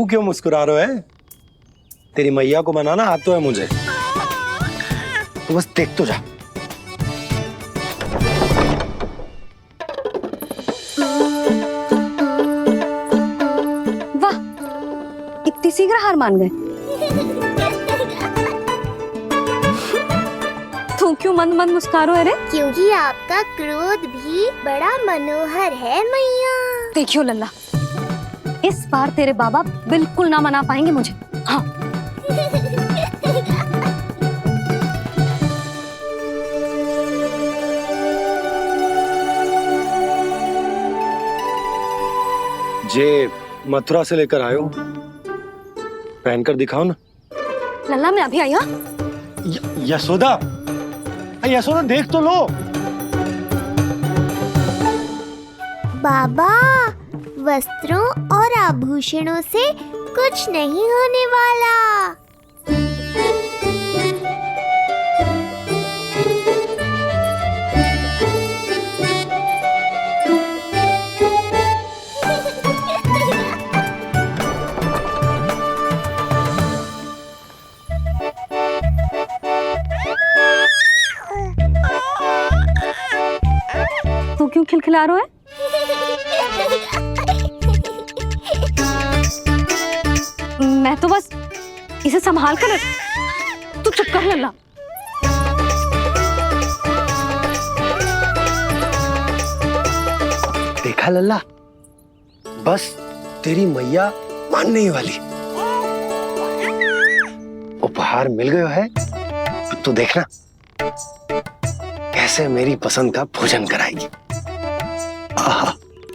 क्यों मुस्कुरा रहे है? तेरी मैया को मनाना आता है मुझे, तो बस देख तो जा। वाह, इतनी शीघ्र हार मान गए। तू क्यों मंद मंद मुस्कुरा रहे? क्योंकि आपका क्रोध भी बड़ा मनोहर है मैया। देखियो लल्ला, इस बार तेरे बाबा बिल्कुल ना मना पाएंगे मुझे। हाँ। जे मथुरा से लेकर आयो, पहनकर दिखाओ ना। लल्ला मैं अभी आई। हाँ यशोदा, यशोदा देख तो लो। बाबा, वस्त्रों और आभूषणों से कुछ नहीं होने वाला। तू क्यों खिलखिला रहा है? मैं तो बस इसे संभाल कर। तू चुप कर लल्ला। देखा लल्ला, बस तेरी मैया मानने ही वाली। उपहार मिल गया है, अब तो देखना कैसे मेरी पसंद का भोजन कराएगी।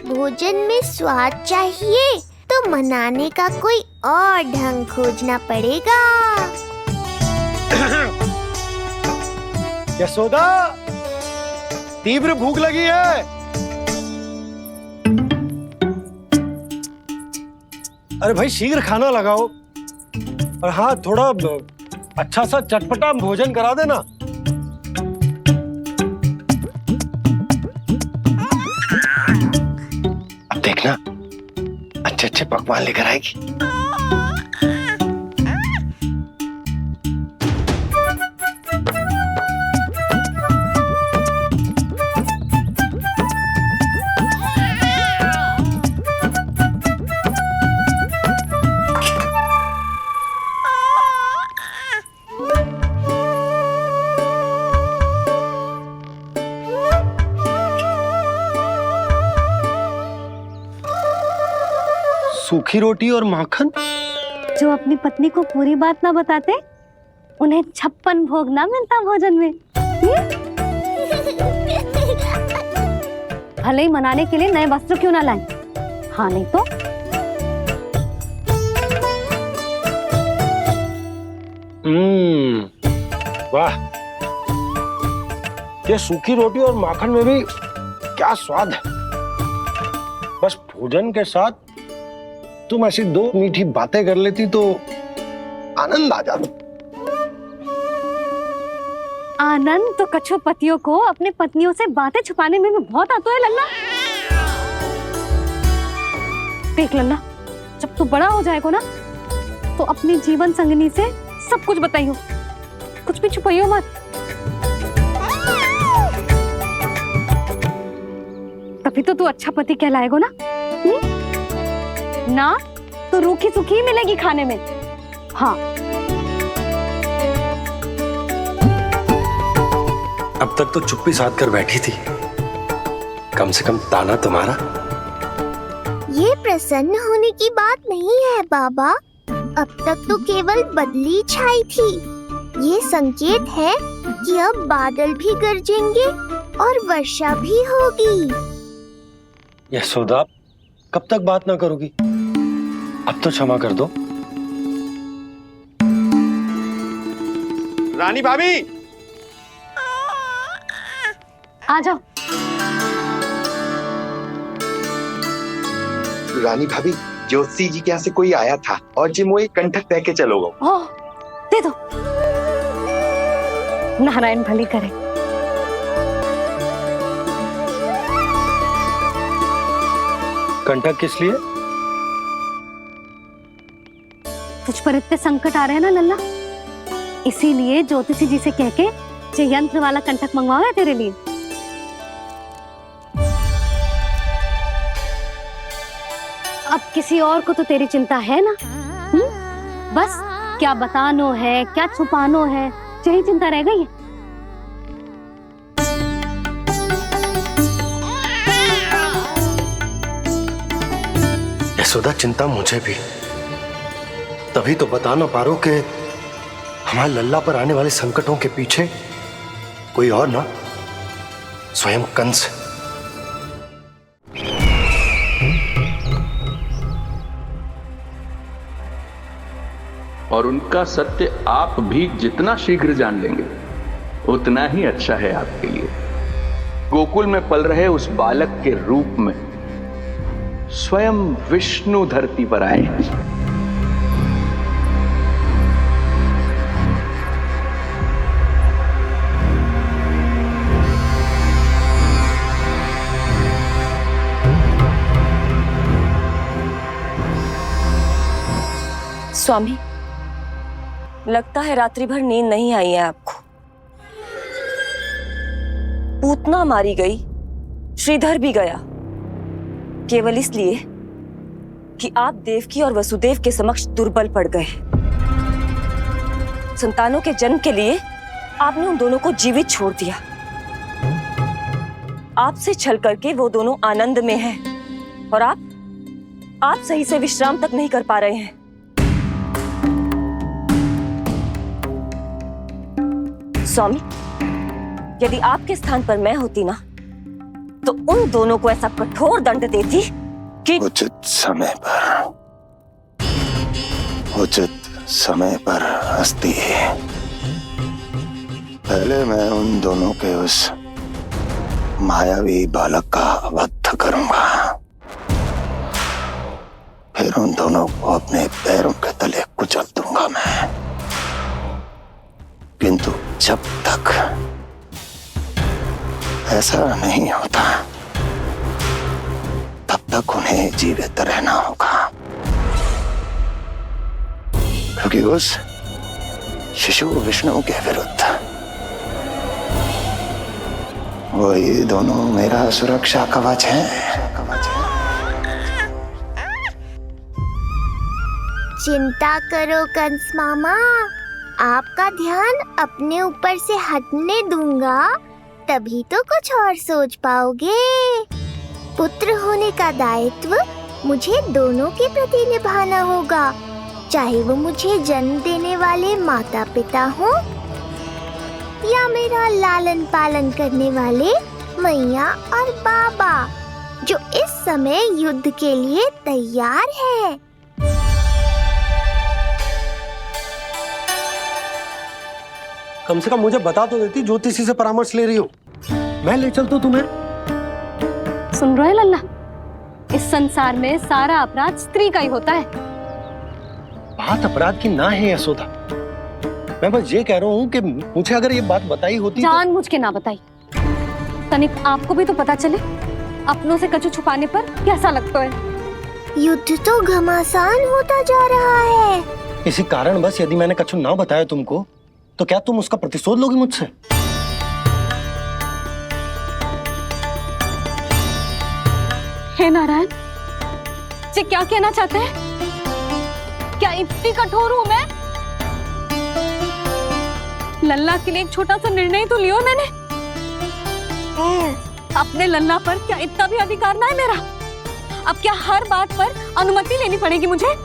भोजन में स्वाद चाहिए तो मनाने का कोई और ढंग खोजना पड़ेगा। यशोदा, तीव्र भूख लगी है। अरे भाई शीघ्र खाना लगाओ, और हाँ थोड़ा अच्छा सा चटपटा भोजन करा देना। अब देखना अच्छे अच्छे पकवान लेकर आएगी। सूखी रोटी और माखन? जो अपनी पत्नी को पूरी बात ना बताते, उन्हें 56 भोग ना मिलता भोजन में। भले ही मनाने के लिए नए वस्त्र क्यों ना लाएं, हाँ नहीं तो। वाह, ये सूखी रोटी और माखन में भी क्या स्वाद है। बस भोजन के साथ तुम ऐसी दो मीठी बातें कर लेती तो आनंद आ जाता। आनंद तो कछुआ पतियों को अपने पत्नियों से बातें छुपाने में भी बहुत आता है लल्ला। देख लल्ला, जब तू बड़ा हो जाएगा ना, तो अपने जीवन संगनी से सब कुछ बताइयो, कुछ भी छुपाइयो मत। तभी तो तू अच्छा पति कहलाएगा ना। ना तो रूखी सूखी मिलेगी खाने में। हाँ। अब तक तो चुप्पी साध कर बैठी थी, कम से कम ताना तुम्हारा। ये प्रसन्न होने की बात नहीं है बाबा, अब तक तो केवल बदली छाई थी। ये संकेत है कि अब बादल भी गरजेंगे और वर्षा भी होगी। यशोदा, कब तक बात ना करोगी? अब तो क्षमा कर दो। रानी भाभी, आ जाओ। रानी भाभी, ज्योति जी के यहाँ से कोई आया था और जी मुझे कंठक दे के चलो गो। ओह, दे दो। नारायण भली करे। कंठक किस लिए? तुझ पर इतने संकट आ रहे हैं ना लल्ला, इसीलिए ज्योतिषी जी से कह के ये यंत्र वाला कंटक मंगवाया तेरे लिए। अब किसी और को तो तेरी चिंता है ना? बस क्या बतानो है, क्या छुपानो है, यही चिंता रह गई है। यशोदा, चिंता मुझे भी, तभी तो बता ना पा रहा हूं कि हमारे लल्ला पर आने वाले संकटों के पीछे कोई और ना, स्वयं कंस। और उनका सत्य आप भी जितना शीघ्र जान लेंगे उतना ही अच्छा है आपके लिए। गोकुल में पल रहे उस बालक के रूप में स्वयं विष्णु धरती पर आए हैं। स्वामी, लगता है रात्रि भर नींद नहीं आई है आपको। पूतना मारी गई, श्रीधर भी गया, केवल इसलिए कि आप देवकी और वसुदेव के समक्ष दुर्बल पड़ गए। संतानों के जन्म के लिए आपने उन दोनों को जीवित छोड़ दिया। आपसे छल करके वो दोनों आनंद में हैं और आप सही से विश्राम तक नहीं कर पा रहे हैं। स्वामी, यदि आपके स्थान पर मैं होती ना तो उन दोनों को ऐसा कठोर दंड देती कि उचित समय पर हस्ती। पहले मैं उन दोनों के उस मायावी बालक का वध करूंगा, फिर उन दोनों को अपने पैरों के तले कुचल दूंगा मैं। किंतु जब तक ऐसा नहीं होता तब तक उन्हें जीवित रहना होगा, क्योंकि उस शिशु विष्णु के विरुद्ध वही दोनों मेरा सुरक्षा कवच है। चिंता करो कंस मामा, आपका ध्यान अपने ऊपर से हटने दूंगा, तभी तो कुछ और सोच पाओगे। पुत्र होने का दायित्व मुझे दोनों के प्रति निभाना होगा, चाहे वो मुझे जन्म देने वाले माता पिता हो या मेरा लालन पालन करने वाले मैया और बाबा, जो इस समय युद्ध के लिए तैयार है। कम से कम मुझे बता तो देती, ज्योतिषी से परामर्श ले रही हो, मैं ले चलता तुम्हें। सुन रहे लल्ला, इस संसार में सारा अपराध स्त्री का ही होता है। बात अपराध की ना है यशोदा, मैं बस ये कह रहा हूँ कि मुझे अगर ये बात बताई होती जान मुझ के ना बताई, तनिक आपको भी तो पता चले अपनों से कछु छुपाने पर कैसा लगता है। युद्ध तो घमासान होता जा रहा है। इसी कारण बस यदि मैंने कछु ना बताया तुमको तो क्या तुम उसका प्रतिशोध लोगी मुझसे? हे नारायण, ये क्या कहना चाहते हैं? क्या इतनी कठोर हूं मैं? लल्ला के लिए एक छोटा सा निर्णय तो लियो मैंने। अपने लल्ला पर क्या इतना भी अधिकार ना है मेरा? अब क्या हर बात पर अनुमति लेनी पड़ेगी मुझे?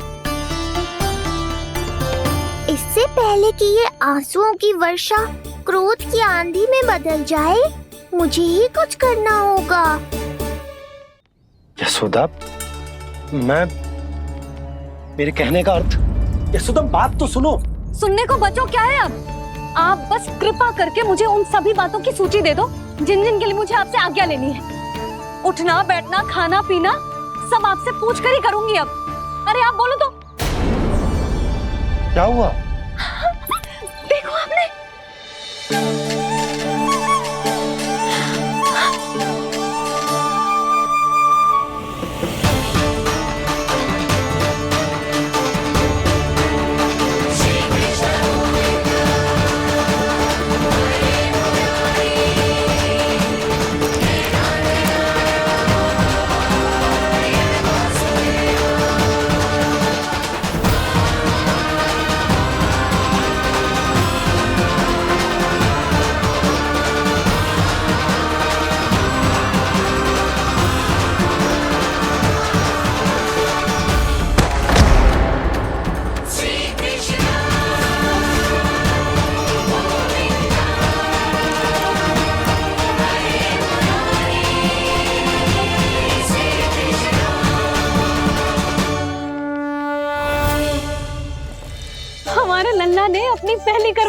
इससे पहले कि ये आंसुओं की वर्षा क्रोध की आंधी में बदल जाए, मुझे ही कुछ करना होगा। यशोदा, मेरे कहने का अर्थ। यशोदा, बात तो सुनो। सुनने को बचो क्या है अब? आप बस कृपा करके मुझे उन सभी बातों की सूची दे दो जिन जिन के लिए मुझे आपसे आज्ञा लेनी है। उठना बैठना खाना पीना सब आपसे पूछ कर ही करूंगी अब। अरे आप बोलो तो। क्या हुआ? देखो आपने।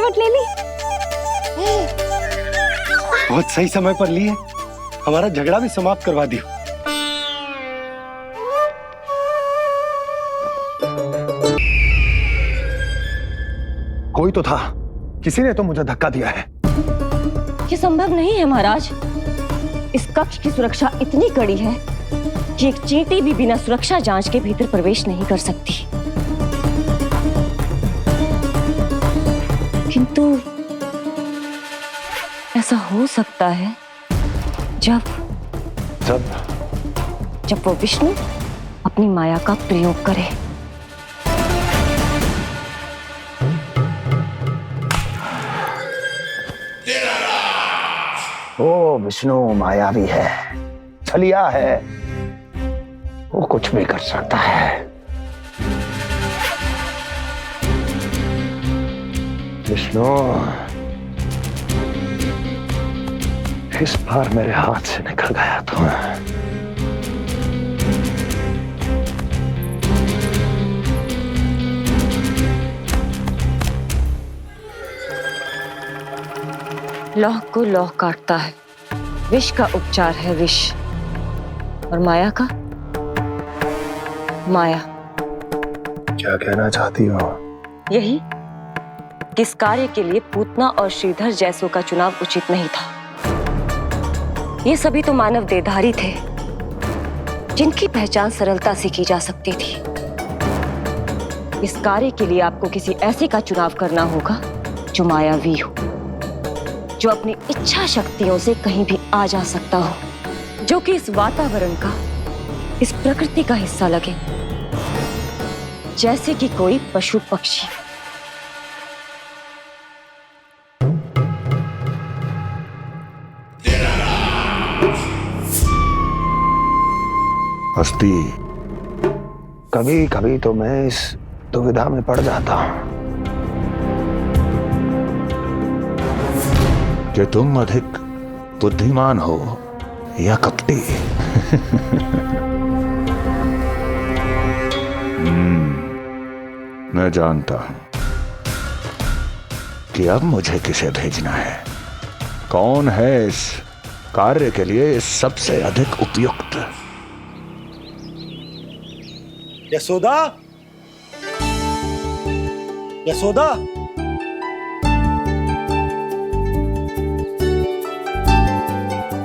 करवट ले ली। बहुत सही समय पर ली है, हमारा झगड़ा भी समाप्त करवा दियो। कोई तो था, किसी ने तो मुझे धक्का दिया है। ये संभव नहीं है महाराज। इस कक्ष की सुरक्षा इतनी कड़ी है कि एक चींटी भी बिना सुरक्षा जांच के भीतर प्रवेश नहीं कर सकती। किंतु ऐसा हो सकता है जब वो विष्णु अपनी माया का प्रयोग करे। वो विष्णु मायावी है, छलिया है, वो कुछ भी कर सकता है। विष्णु, इस बार मेरे हाथ से निकल गया तो लौह को लौह काटता है, विष का उपचार है विष, और माया का माया। क्या कहना चाहती हो? यही कि इस कार्य के लिए पूतना और श्रीधर जैसों का चुनाव उचित नहीं था। ये सभी तो मानव देहधारी थे जिनकी पहचान सरलता से की जा सकती थी। इस कार्य के लिए आपको किसी ऐसे का चुनाव करना होगा जो मायावी हो, जो अपनी इच्छा शक्तियों से कहीं भी आ जा सकता हो, जो कि इस वातावरण का, इस प्रकृति का हिस्सा लगे, जैसे कि कोई पशु पक्षी। हस्ती, कभी कभी तो मैं इस दुविधा में पड़ जाता हूं कि तुम अधिक बुद्धिमान हो या कपटी। मैं जानता हूं कि अब मुझे किसे भेजना है, कौन है इस कार्य के लिए सबसे अधिक उपयुक्त। यशोदा, यशोदा,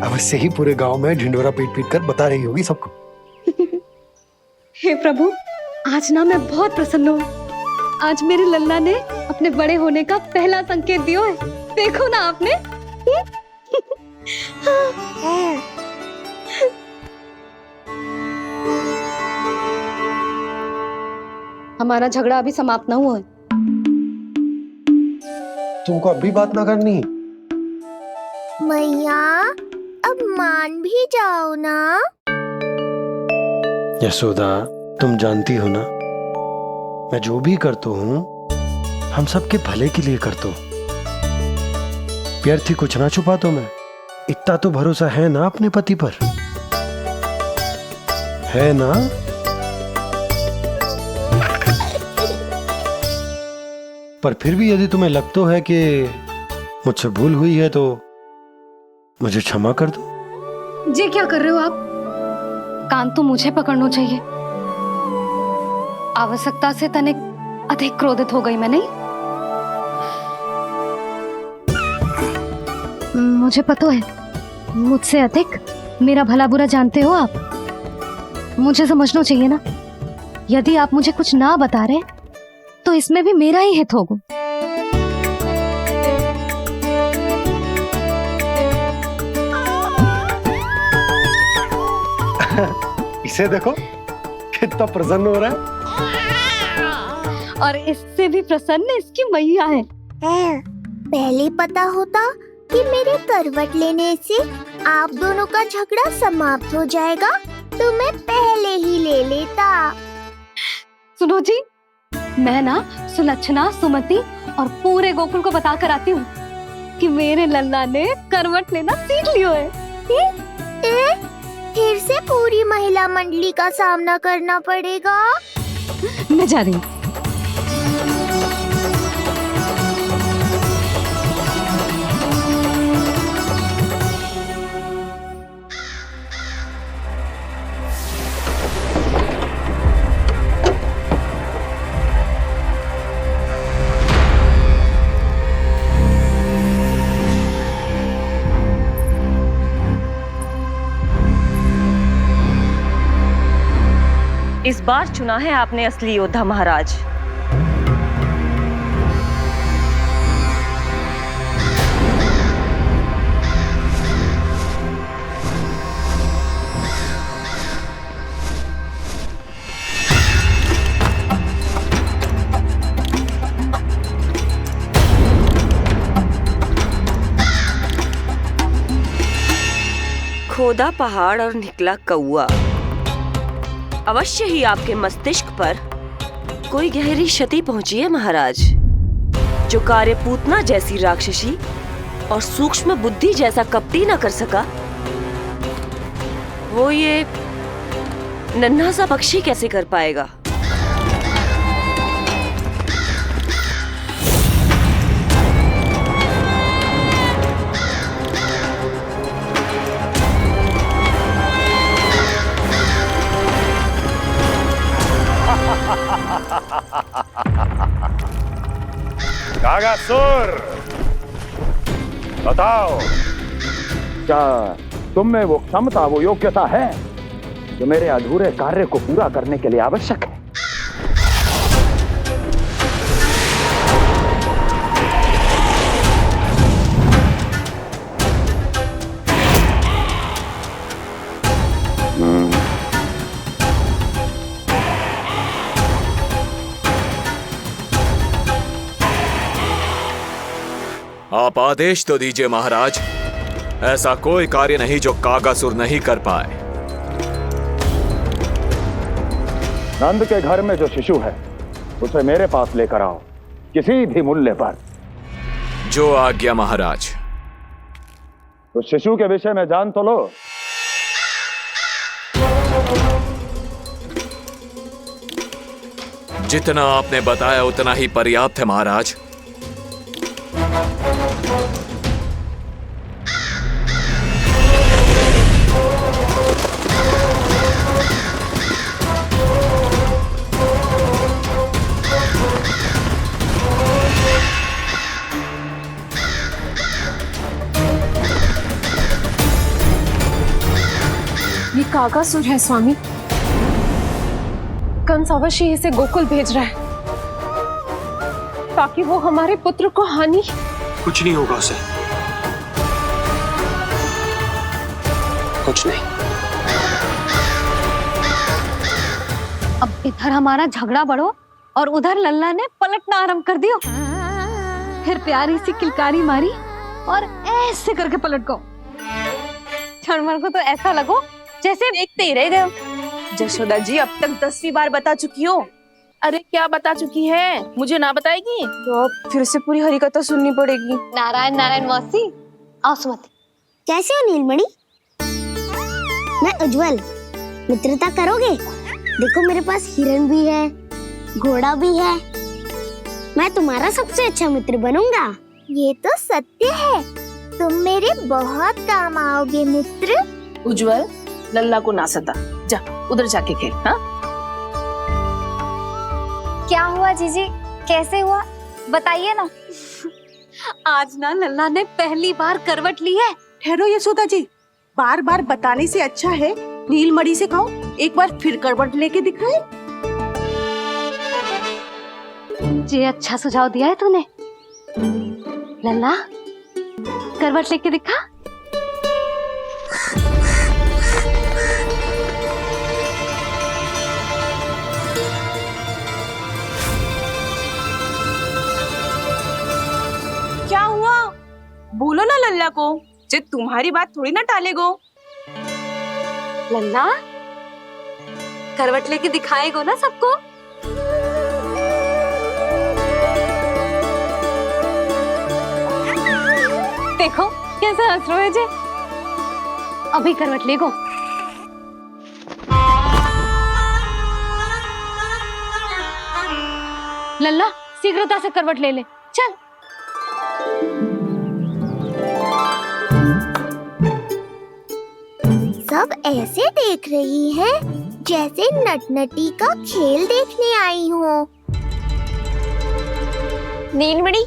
अवश्य ही पूरे गांव में ढिंडोरा पीट पीट कर बता रही होगी सबको। हे प्रभु, आज ना मैं बहुत प्रसन्न हूँ। आज मेरे लल्ला ने अपने बड़े होने का पहला संकेत दिया है। देखो ना आपने। हमारा झगड़ा अभी समाप्त ना हुआ है। तुमको अब भी बात ना करनी? मैया, अब मान भी जाओ ना। यशोदा, तुम जानती हो ना, मैं जो भी करता हूँ हम सबके भले के लिए करता हूँ। व्यर्थ ही कुछ ना छुपा तो मैं। इतना तो भरोसा है ना अपने पति पर, है ना? पर फिर भी यदि तुम्हें लगता है कि मुझसे भूल हुई है तो मुझे क्षमा कर दो। जी क्या कर रहे हो आप? कान तो मुझे पकड़ना चाहिए। आवश्यकता से तनिक अधिक क्रोधित हो गई मैं, नहीं? मुझे पता है, मुझसे अधिक मेरा भला बुरा जानते हो आप। मुझे समझना चाहिए ना, यदि आप मुझे कुछ ना बता रहे तो इसमें भी मेरा ही हित होगा। इसे देखो कितना प्रसन्न हो रहा है। और इससे भी प्रसन्न इसकी मैया है। पहले पता होता कि मेरे करवट लेने से आप दोनों का झगड़ा समाप्त हो जाएगा तो मैं पहले ही ले लेता। सुनो जी, मैं ना सुलक्षणा, सुमति और पूरे गोकुल को बता कर आती हूँ कि मेरे लल्ला ने करवट लेना सीख लियो है। फिर से पूरी महिला मंडली का सामना करना पड़ेगा। मैं जा रही हूँ। बार चुना है आपने असली योद्धा महाराज। खोदा पहाड़ और निकला कौआ। अवश्य ही आपके मस्तिष्क पर कोई गहरी क्षति पहुंची है महाराज। जो कार्य पूतना जैसी राक्षसी और सूक्ष्म बुद्धि जैसा कपटी न कर सका, वो ये नन्हा सा पक्षी कैसे कर पाएगा। कागासुर, बताओ, क्या तुम में वो क्षमता, वो योग्यता है जो मेरे अधूरे कार्य को पूरा करने के लिए आवश्यक है? आप आदेश तो दीजिए महाराज। ऐसा कोई कार्य नहीं जो कागासुर नहीं कर पाए। नंद के घर में जो शिशु है उसे मेरे पास लेकर आओ, किसी भी मूल्य पर। जो आज्ञा महाराज। उस शिशु के विषय में जान तो लो। जितना आपने बताया उतना ही पर्याप्त है महाराज। ये कागासुर है स्वामी। कंस अवश्य इसे गोकुल भेज रहा है ताकि वो हमारे पुत्र को हानि। कुछ नहीं होगा उसे, कुछ नहीं। अब इधर हमारा झगड़ा बढ़ो और उधर लल्ला ने पलटना आरंभ कर दियो। फिर प्यारी सी किलकारी मारी और ऐसे करके पलट गो। क्षणभर को तो ऐसा लगो जैसे देखते ही रह गए। जशोदा जी अब तक 10वीं बार बता चुकी हो। अरे क्या बता चुकी है, मुझे ना बताएगी तो अब फिर से पूरी हरिकथा सुननी पड़ेगी। नारायण नारायण मौसी, आओ सुमति। कैसे हो नीलमणि? मैं उज्जवल, मित्रता करोगे? देखो मेरे पास हिरन भी है, घोड़ा भी है। मैं तुम्हारा सबसे अच्छा मित्र बनूंगा। ये तो सत्य है, तुम मेरे बहुत काम आओगे मित्र। उज्जवल, लल्ला को ना सता, जा उधर जाके खेल। हाँ, क्या हुआ जीजी, कैसे हुआ बताइए ना। आज ना लल्ला ने पहली बार करवट ली है। ठहरो यशोदा जी, बार बार बताने से अच्छा है नीलमणि से कहो एक बार फिर करवट लेके दिखाए। ये अच्छा सुझाव दिया है तूने। लल्ला करवट लेके दिखा। क्या हुआ, बोलो ना लल्ला को, जे तुम्हारी बात थोड़ी ना टालेगो। लल्ला करवट लेके दिखाएगो ना सबको। देखो कैसा हंस रहे जे। अभी करवट लेगो। लल्ला शीघ्रता से करवट ले ले, चल। सब ऐसे देख रही है जैसे नटनटी का खेल देखने आई हो। नीलमणि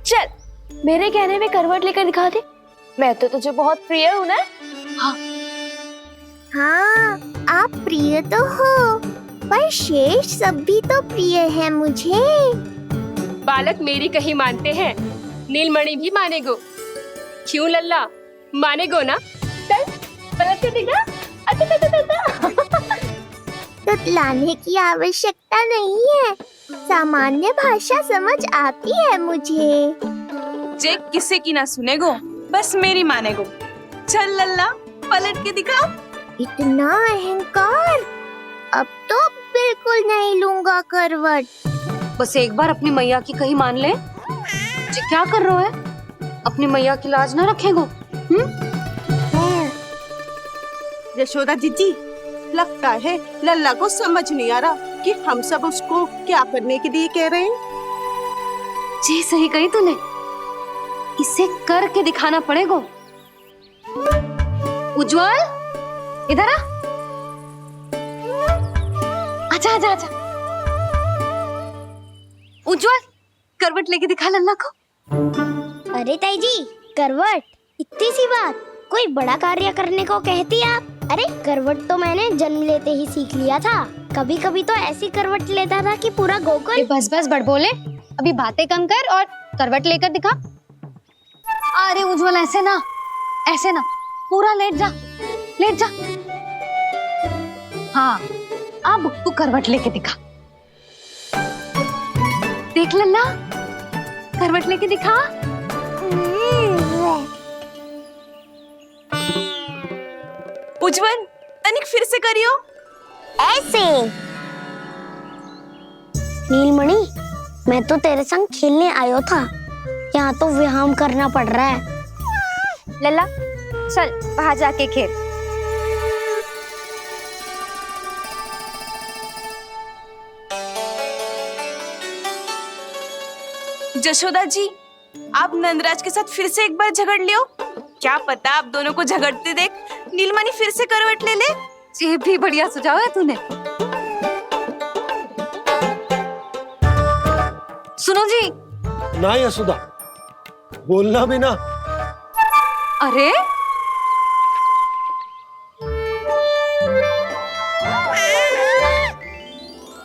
चल, मेरे कहने में करवट लेकर दिखा दे। मैं तो तुझे बहुत प्रिय हूँ ना। हाँ, आप प्रिय तो हो, पर शेष सब भी तो प्रिय है मुझे। बालक मेरी कहीं मानते हैं, नीलमणि भी मानेगो। क्यों लल्ला, मानेगो ना? चल पलट के दिखा। तुतलाने की आवश्यकता नहीं है, सामान्य भाषा समझ आती है मुझे। जे किसी की ना सुनेगो, बस मेरी मानेगो। चल लल्ला, पलट के दिखा। इतना अहंकार, अब तो बिल्कुल नहीं लूंगा करवट। बस एक बार अपनी मैया की कहीं मान ले। जी क्या कर रहे हो? अपनी मैया की लाज ना रखेगो? यशोदा जीजी, लगता है लल्ला को समझ नहीं आ रहा कि हम सब उसको क्या करने के लिए कह रहे हैं। जी सही कही तूने, इसे करके दिखाना पड़ेगा। उज्जवल, इधर आ। आजा आजा आजा। उज्जवल, करवट लेके दिखा लल्ला को। अरे ताई जी, करवट, इतनी सी बात, कोई बड़ा कार्य करने को कहती आप? अरे करवट तो मैंने जन्म लेते ही सीख लिया था। कभी कभी तो ऐसी करवट लेता था कि पूरा गोकुल। बस बस बड़ बोले, अभी बातें कम कर और करवट लेकर दिखा। अरे उज्जवल, ऐसे ना, ऐसे ना, पूरा लेट जा, लेट जा। हाँ, अब तू करवट लेके दिखा। देख लल्ला, करवट लेके दिखा। उज्जवल, तनिक फिर से करियो। ऐसे। नीलमणि, मैं तो तेरे संग खेलने आयो था, यहाँ तो व्यायाम करना पड़ रहा है। लल्ला, चल बाहर जाके खेल। जशोदा जी, आप नंदराज के साथ फिर से एक बार झगड़ लियो। क्या पता आप दोनों को झगड़ते देख नीलमणि फिर से करवट ले ले। ये भी बढ़िया सुझाव है तूने। सुनो जी। ना यशोदा, बोलना भी ना। अरे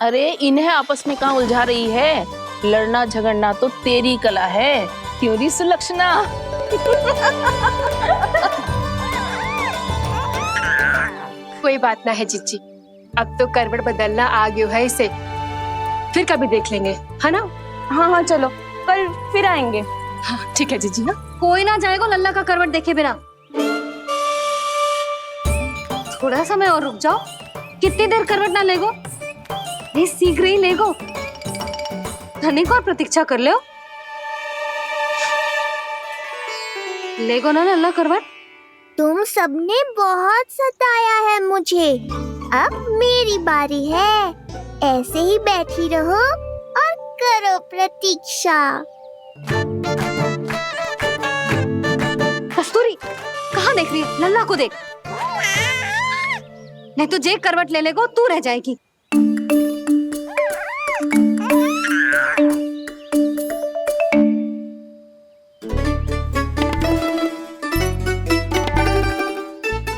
अरे इन्हें आपस में कहाँ उलझा रही है? लड़ना झगड़ना तो तेरी कला है, क्यों री सुलक्षणा? कोई बात ना है जीजी, अब तो करवट बदलना आ गयो है इसे। फिर कभी देख लेंगे, है ना? हाँ हाँ चलो, कल फिर आएंगे। हाँ ठीक है जीजी। हाँ कोई ना जाएगा लल्ला का करवट देखे बिना। थोड़ा समय और रुक जाओ। कितनी देर करवट ना लेगो? ये शीघ्र ही लेगो। धनिक और प्रतीक्षा कर लो। लेगो ना लल्ला करवट। तुम सबने बहुत सताया है मुझे, अब मेरी बारी है। ऐसे ही बैठी रहो और करो प्रतीक्षा। कस्तूरी, कहाँ देख रही है? लल्ला को देख, नहीं तो जे करवट ले लेगो तू रह जाएगी।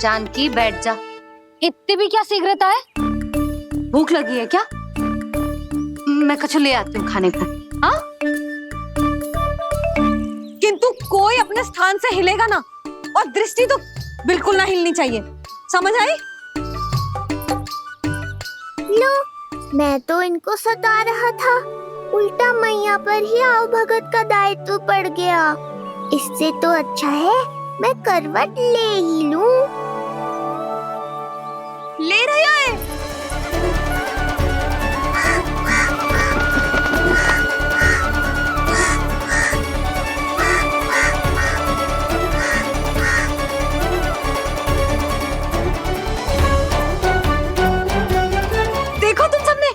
जानकी बैठ जा। इतनी भी क्या शीघ्रता है? भूख लगी है क्या? मैं कछु ले आती हूँ खाने को। हाँ? किंतु कोई अपने स्थान से हिलेगा ना, और दृष्टि तो बिल्कुल ना हिलनी चाहिए, समझ आई? लो, मैं तो इनको सता रहा था, उल्टा मैया पर ही आओ भगत का दायित्व पड़ गया। इससे तो अच्छा है मैं करवट ले ही लूं। ले रहे हो? देखो तुम सबने,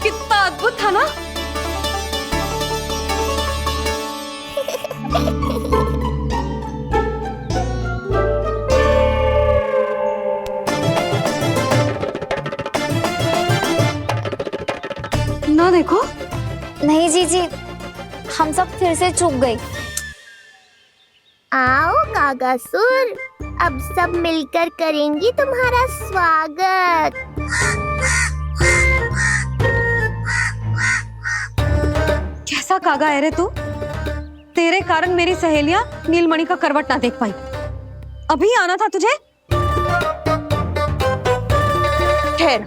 कितना अद्भुत था ना? ना देखो। नहीं जीजी, हम सब फिर से चूक गए। आओ कागासुर, अब सब मिलकर करेंगी तुम्हारा स्वागत। कैसा कागा है रे तू? तेरे कारण मेरी सहेलियां नीलमणि का करवट ना देख पाई। अभी आना था तुझे। ठहर,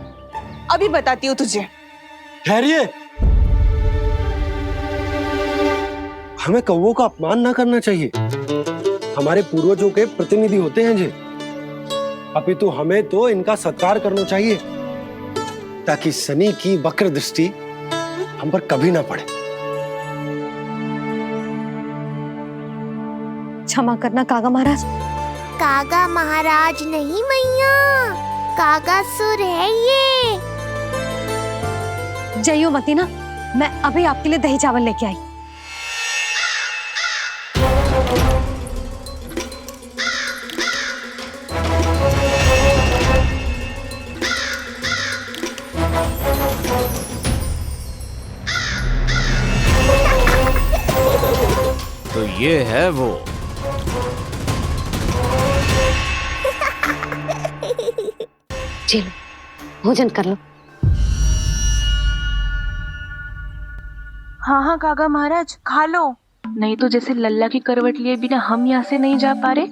अभी बताती हूँ तुझे। ठहरिए, हमें कौवों का अपमान ना करना चाहिए। हमारे पूर्वजों के प्रतिनिधि होते हैं जी। अपितु हमें तो इनका सत्कार करना चाहिए ताकि शनि की वक्र दृष्टि हम पर कभी ना पड़े। क्षमा करना कागा महाराज। कागा महाराज नहीं मैया, कागासुर है ये। जइयो मती ना, मैं अभी आपके लिए दही चावल लेके आई। तो ये है वो। चलो भोजन कर लो। हाँ हाँ कागा महाराज, खा लो। नहीं तो जैसे लल्ला की करवट लिए बिना हम यहाँ से नहीं जा पा रहे,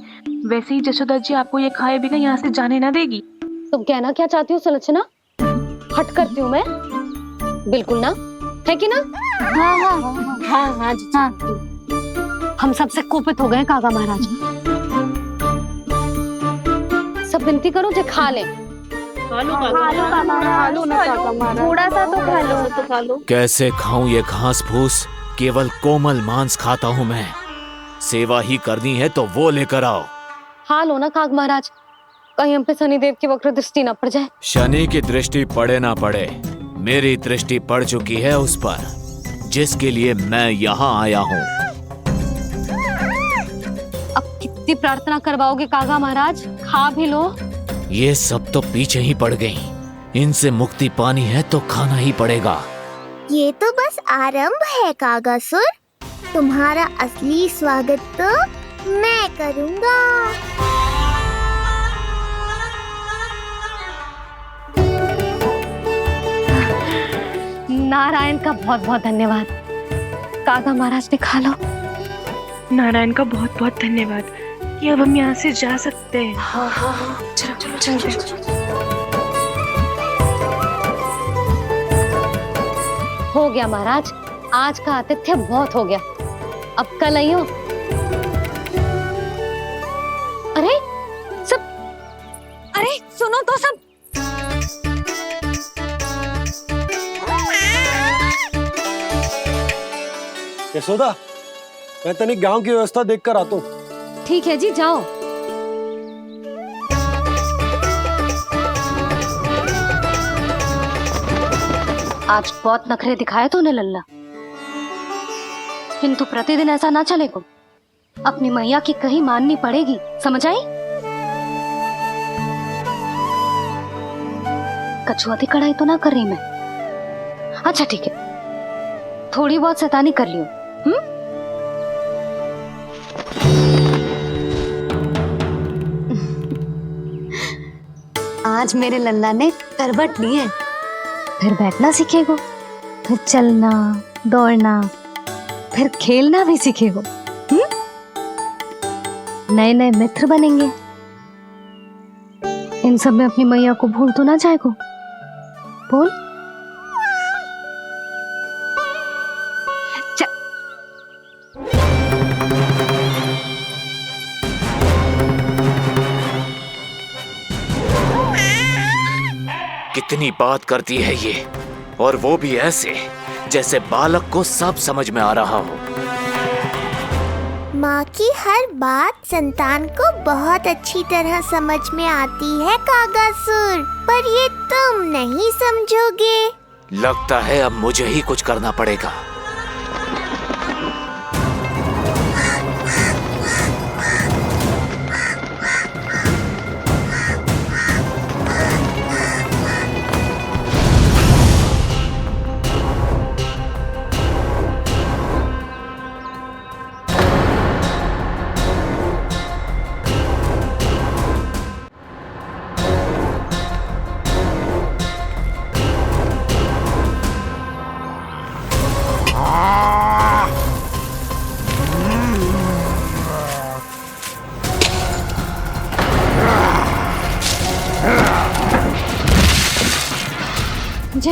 वैसे ही जशोदा जी आपको ये खाए बिना यहाँ से जाने ना देगी। तुम कहना क्या चाहती हो सुलक्षणा? हट करती हूँ मैं? बिल्कुल ना, है कि ना? हाँ हाँ हाँ हाँ हाँ जी हाँ। हम सबसे कोपित हो गए कागा महाराज। सब विनती करो जो खा ले। थोड़ा सा तो खा लो। कैसे खाऊं ये घास फूस? केवल कोमल मांस खाता हूं मैं। सेवा ही करनी है तो वो लेकर आओ। खा लो ना काग महाराज, कहीं हम पे शनिदेव की वक्र दृष्टि न पड़ जाए। शनि की दृष्टि पड़े ना पड़े, मेरी दृष्टि पड़ चुकी है उस पर, जिसके लिए मैं यहाँ आया हूँ। अब कितनी प्रार्थना करवाओगे कागा महाराज? खा भी लो। ये सब तो पीछे ही पड़ गई, इनसे मुक्ति पानी है तो खाना ही पड़ेगा। ये तो बस आरंभ है कागासुर, तुम्हारा असली स्वागत तो मैं करूंगा। नारायण का बहुत बहुत धन्यवाद। कागा महाराज ने खा लो। नारायण का बहुत बहुत धन्यवाद कि अब हम यहाँ से जा सकते हैं। हाँ हाँ हाँ, चलो चलो चलो। हो गया महाराज, आज का आतिथ्य बहुत हो गया, अब कल आइयो। अरे सब, अरे सुनो तो सब। यशोदा, मैं तनिक गांव की व्यवस्था देखकर आता हूँ। ठीक है जी, जाओ। आज बहुत नखरे दिखाए तूने लल्ला, किंतु प्रतिदिन ऐसा ना चलेगा। अपनी मैया की कहीं माननी पड़ेगी, समझ आई? कछुआती कढ़ाई तो ना कर रही मैं। अच्छा ठीक है, थोड़ी बहुत शैतानी कर लियो। आज मेरे लल्ला ने करवट ली है, फिर बैठना सीखेगो, फिर चलना दौड़ना, फिर खेलना भी सीखेगो। नए नए मित्र बनेंगे। इन सब में अपनी मैया को भूल तो ना जाएगो। बोल। कितनी बात करती है ये, और वो भी ऐसे जैसे बालक को सब समझ में आ रहा हो। माँ की हर बात संतान को बहुत अच्छी तरह समझ में आती है कागासुर, पर ये तुम नहीं समझोगे। लगता है अब मुझे ही कुछ करना पड़ेगा।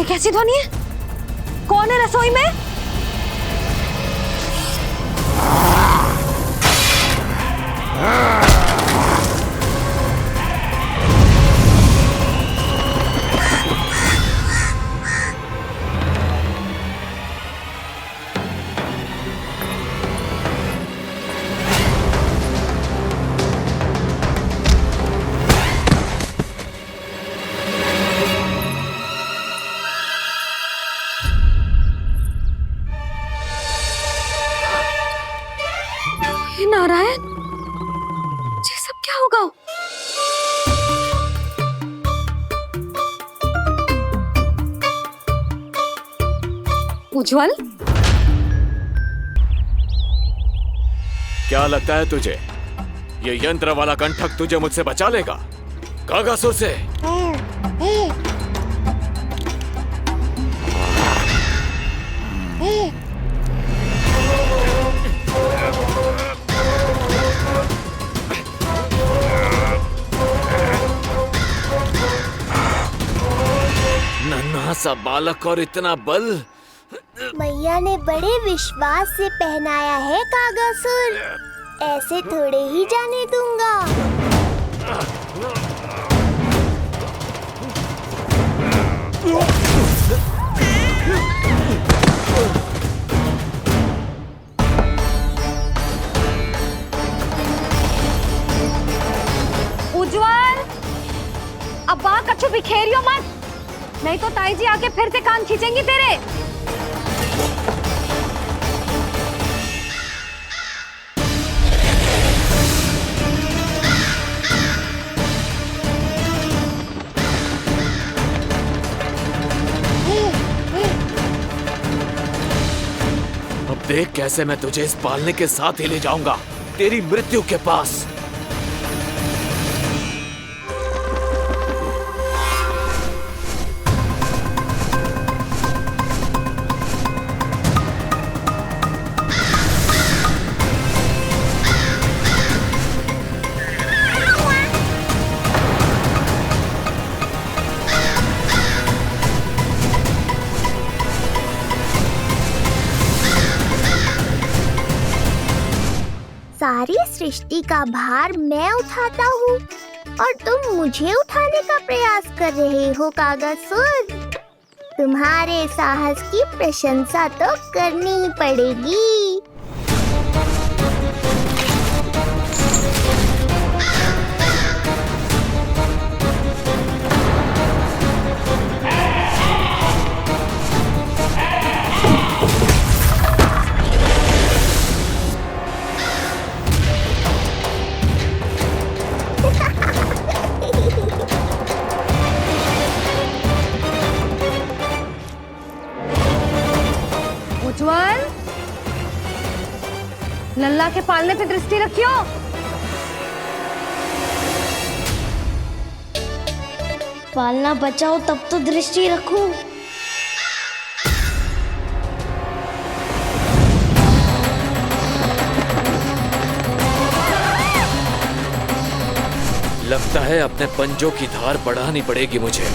ये कैसी ध्वनि है? कौन है रसोई में? नारायण, ये सब क्या होगा? उज्जवल, क्या लगता है तुझे ये यंत्र वाला कंठक तुझे मुझसे बचा लेगा? कागासुर से। नन्हा सा बालक और इतना बल। मैया ने बड़े विश्वास से पहनाया है कागासुर, ऐसे थोड़े ही जाने दूंगा। उज्जवल, अब बात कच्चू बिखेरियो मत, नहीं तो ताई जी आके फिर से कान खींचेंगी तेरे। अब देख कैसे मैं तुझे इस पालने के साथ ही ले जाऊंगा तेरी मृत्यु के पास। सारी सृष्टि का भार मैं उठाता हूँ और तुम मुझे उठाने का प्रयास कर रहे हो कागासुर। तुम्हारे साहस की प्रशंसा तो करनी ही पड़ेगी। उज्जवल, लल्ला के पालने पे दृष्टि रखियो। पालना बचाओ तब तो दृष्टि रखूं। लगता है अपने पंजों की धार बढ़ानी पड़ेगी मुझे।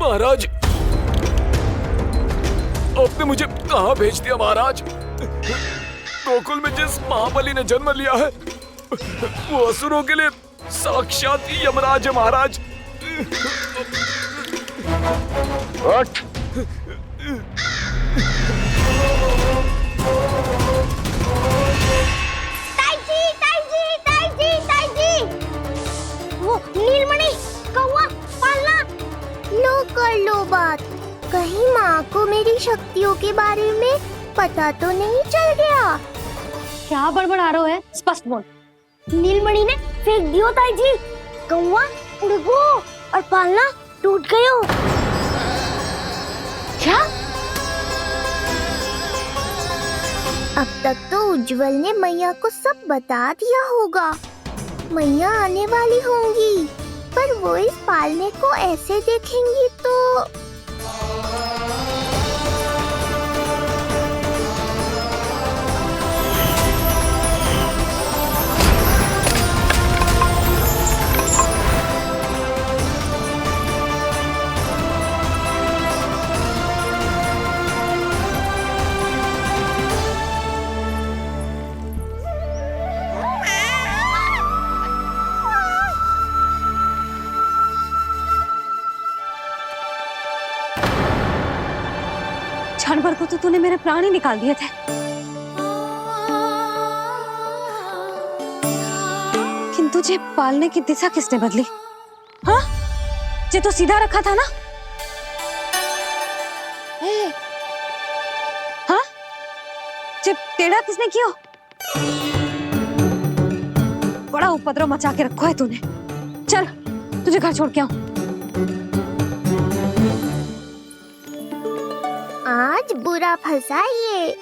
महाराज, आपने मुझे कहाँ भेज दिया महाराज? गोकुल में जिस महाबली ने जन्म लिया है वो असुरों के लिए साक्षात यमराज है महाराज। उठ। वो नीलमणि, कौवा, पालना, लो कर लो बात। कहीं माँ को मेरी शक्तियों के बारे में पता तो नहीं चल गया? क्या बड़बड़ा रहे हो है? स्पष्ट बोल। नीलमणि ने फेंक दियो ताई जी। कौवा उड़ गयो और पालना टूट गयो। क्या? अब तक तो उज्जवल ने मैया को सब बता दिया होगा। मैया आने वाली होंगी, पर वो इस पालने को ऐसे देखेंगी तो क्षण भर को तो तूने मेरे प्राण ही निकाल दिए थे। किंतु तुझे पालने की दिशा किसने बदली? हाँ, ये तो सीधा रखा था ना? हाँ, ये टेढ़ा किसने किया? बड़ा उपद्रव मचा के रखा है तूने। चल, तुझे घर छोड़ के आऊं। आज बुरा फंसा ये।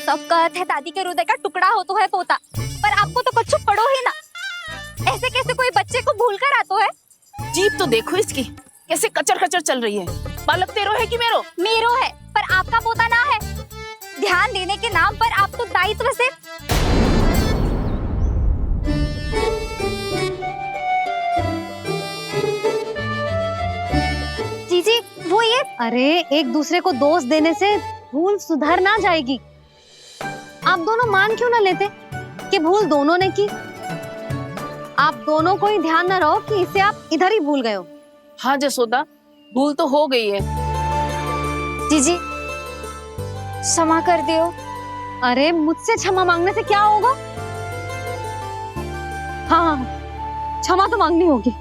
सब कहते हैं दादी के हृदय का टुकड़ा हो तो है पोता, पर आपको तो कुछ पड़ो ही ना। ऐसे कैसे कोई बच्चे को भूल कर आतो है? जीप तो देखो इसकी, कैसे कचर कचर चल रही है। बालक तेरो है कि मेरो? मेरो है, पर आपका पोता ना है। ध्यान देने के नाम पर आप तो दायित्व से जीजी वो ये। अरे एक दूसरे को दोष देने से भूल सुधर ना जाएगी। आप दोनों मान क्यों ना लेते कि भूल दोनों ने की? आप दोनों को ही ध्यान न रहो कि इसे आप इधर ही भूल गए हो। हाँ जसोदा, भूल तो हो गई है। जीजी क्षमा कर दियो। अरे मुझसे क्षमा मांगने से क्या होगा? हाँ, क्षमा तो मांगनी होगी।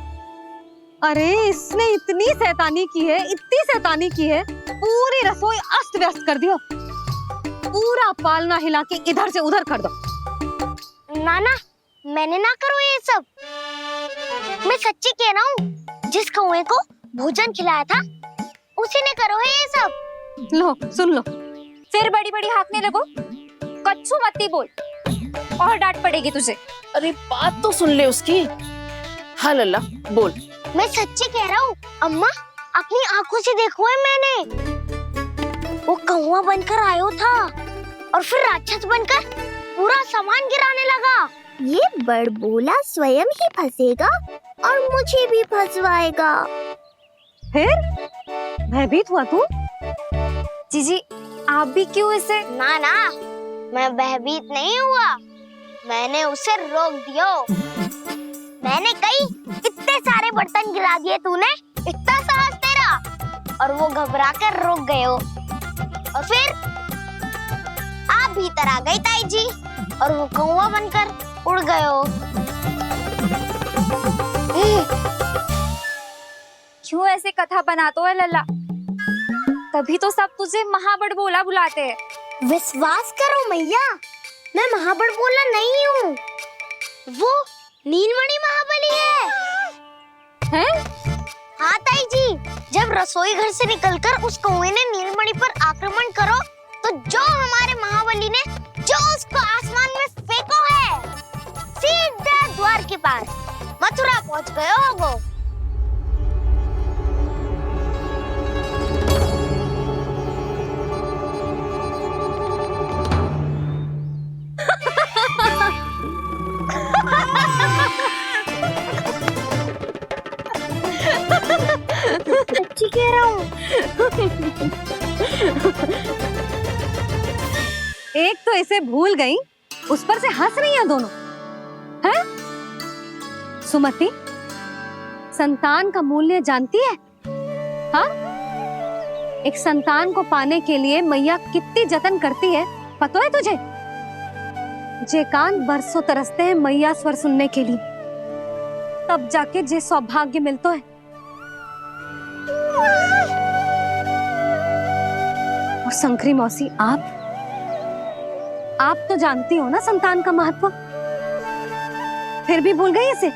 अरे इसने इतनी शैतानी की है, इतनी शैतानी की है, पूरी रसोई अस्त व्यस्त कर दियो। पूरा पालना हिला के इधर से उधर कर दो। नाना, मैंने ना करो ये सब। मैं सच्ची कह रहा हूँ, जिस कौवे को भोजन खिलाया था उसी ने करो है ये सब। लो सुन लो, फिर बड़ी बड़ी हाँकने लगो। कच्छू मत बोल, और डांट पड़ेगी तुझे। अरे बात तो सुन ले उसकी। हाँ लल्ला बोल। मैं सच्ची कह रहा हूँ अम्मा, अपनी आंखों से देखो है मैंने। वो कौवा बनकर आयो था और फिर राक्षस बनकर पूरा सामान गिराने लगा। ये बड़बोला स्वयं ही फंसेगा और मुझे भी फंसवाएगा। फिर भयभीत हुआ तू? जीजी आप भी क्यों इसे? ना ना, मैं भयभीत नहीं हुआ, मैंने उसे रोक दिया। मैंने कही इतने सारे बर्तन गिरा दिए तूने, इतना साहस तेरा, और वो घबरा कर रुक गए हो। और फिर आप भीतर आ गई ताई जी और वो कौवा बनकर उड़ गए हो। क्यों ऐसे कथा बनाते हो लल्ला? तभी तो सब तुझे महाबड़बोला बुलाते हैं। विश्वास करो मैया, मैं महाबड़बोला नहीं हूँ, वो नीलमणि महाबली है। हैं? हाँ ताई जी, जब रसोई घर से निकलकर उस कौवे ने नीलमणि पर आक्रमण करो तो जो हमारे महाबली ने जो उसको आसमान में फेंको है, सीधे द्वार के पास मथुरा पहुंच गए होगो। सच्ची कह रहा हूँ। एक तो इसे भूल गई, उस पर से हंस रही हैं दोनों। हैं? सुमति, संतान का मूल्य जानती है? हाँ? एक संतान को पाने के लिए मैया कितनी जतन करती है, पता है तुझे? जे कान बरसों तरसते हैं मैया स्वर सुनने के लिए, तब जाके जे सौभाग्य मिलता है। और शंकरी मौसी, आप तो जानती हो ना संतान का महत्व, फिर भी भूल गई इसे?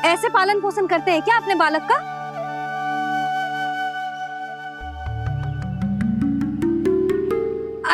ऐसे पालन पोषण करते हैं क्या अपने बालक का?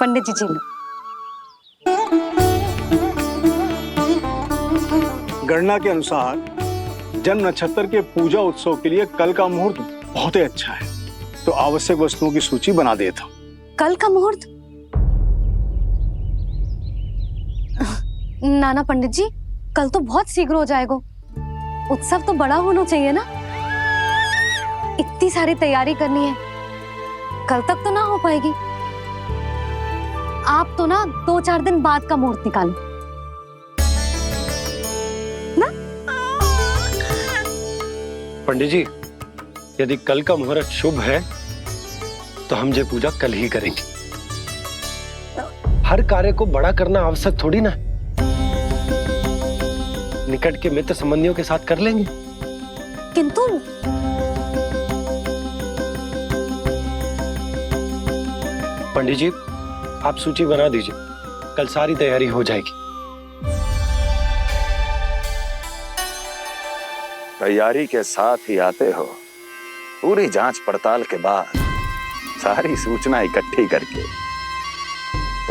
पंडित जी जी लो। गणना के अनुसार जन्म नक्षत्र के पूजा उत्सव के लिए कल का मुहूर्त बहुत ही अच्छा है, तो आवश्यक वस्तुओं की सूची बना देता हूँ। कल का मुहूर्त? नाना पंडित जी, कल तो बहुत शीघ्र हो जाएगा। उत्सव तो बड़ा होना चाहिए ना, इतनी सारी तैयारी करनी है, कल तक तो ना हो पाएगी। आप तो ना 2-4 दिन बाद का मुहूर्त निकालो ना। पंडित जी, यदि कल का मुहूर्त शुभ है तो हम ये पूजा कल ही करेंगे। हर कार्य को बड़ा करना आवश्यक थोड़ी ना, निकट के मित्र संबंधियों के साथ कर लेंगे। किंतु पंडित जी, आप सूची बना दीजिए, कल सारी तैयारी हो जाएगी। तैयारी के साथ ही आते हो, पूरी जांच पड़ताल के बाद सारी सूचना इकट्ठी करके।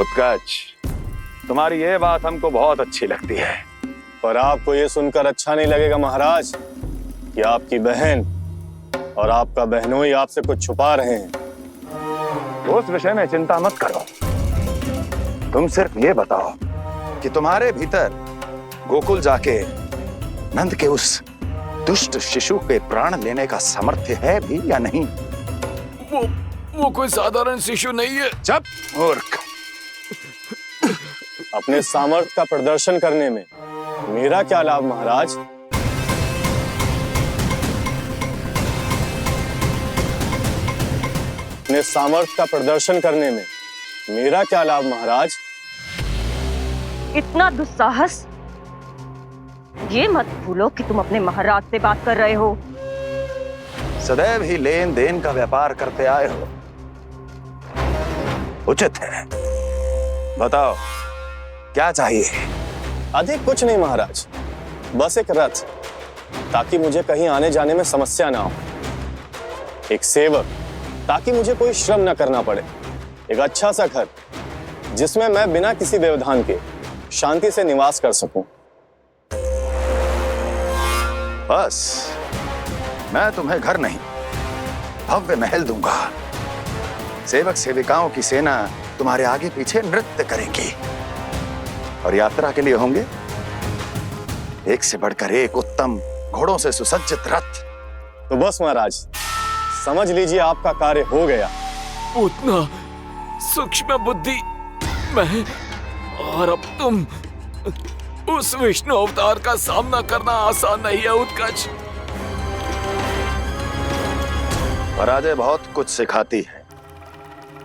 उत्कर्ष, तुम्हारी ये बात हमको बहुत अच्छी लगती है, पर आपको ये सुनकर अच्छा नहीं लगेगा महाराज कि आपकी बहन और आपका बहनोई आपसे कुछ छुपा रहे हैं। उस विषय में चिंता मत करो, तुम सिर्फ ये बताओ कि तुम्हारे भीतर गोकुल जाके नंद के उस दुष्ट शिशु के प्राण लेने का सामर्थ्य है भी या नहीं? वो कोई साधारण शिशु नहीं है। चुप मूर्ख। अपने सामर्थ्य का प्रदर्शन करने में मेरा क्या लाभ महाराज? अपने सामर्थ्य का प्रदर्शन करने में मेरा क्या लाभ महाराज? इतना दुस्साहस? ये मत भूलो कि तुम अपने महाराज से बात कर रहे हो। सदैव ही लेन देन का व्यापार करते आए हो, उचित है। बताओ क्या चाहिए? अधिक कुछ नहीं महाराज, बस एक रथ, ताकि मुझे कहीं आने जाने में समस्या ना हो। एक सेवक, ताकि मुझे कोई श्रम ना करना पड़े। एक अच्छा सा घर, जिसमें मैं बिना किसी व्यवधान के शांति से निवास कर सकूं। बस, मैं तुम्हें घर नहीं, भव्य महल दूंगा। सेवक सेविकाओं की सेना तुम्हारे आगे पीछे नृत्य करेंगी, और यात्रा के लिए होंगे एक से बढ़कर एक उत्तम घोड़ों से सुसज्जित रथ। तो बस महाराज, समझ लीजिए आपका कार्य हो गया। उतना सूक्ष्म बुद्धि मैं, और अब तुम, उस विष्णु अवतार का सामना करना आसान नहीं है उत्कर्ष। पराजय बहुत कुछ सिखाती है,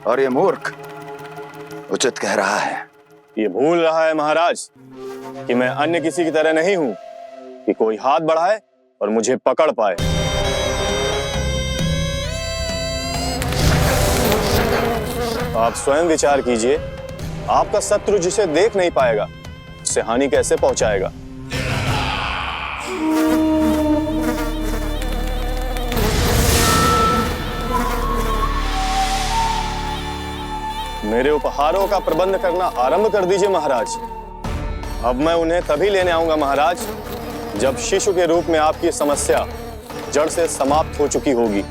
और ये मूर्ख उचित कह रहा है। ये भूल रहा है महाराज कि मैं अन्य किसी की तरह नहीं हूं कि कोई हाथ बढ़ाए और मुझे पकड़ पाए। आप स्वयं विचार कीजिए, आपका शत्रु जिसे देख नहीं पाएगा उससे हानि कैसे पहुंचाएगा? मेरे उपहारों का प्रबंध करना आरंभ कर दीजिए महाराज। अब मैं उन्हें तभी लेने आऊंगा महाराज, जब शिशु के रूप में आपकी समस्या जड़ से समाप्त हो चुकी होगी।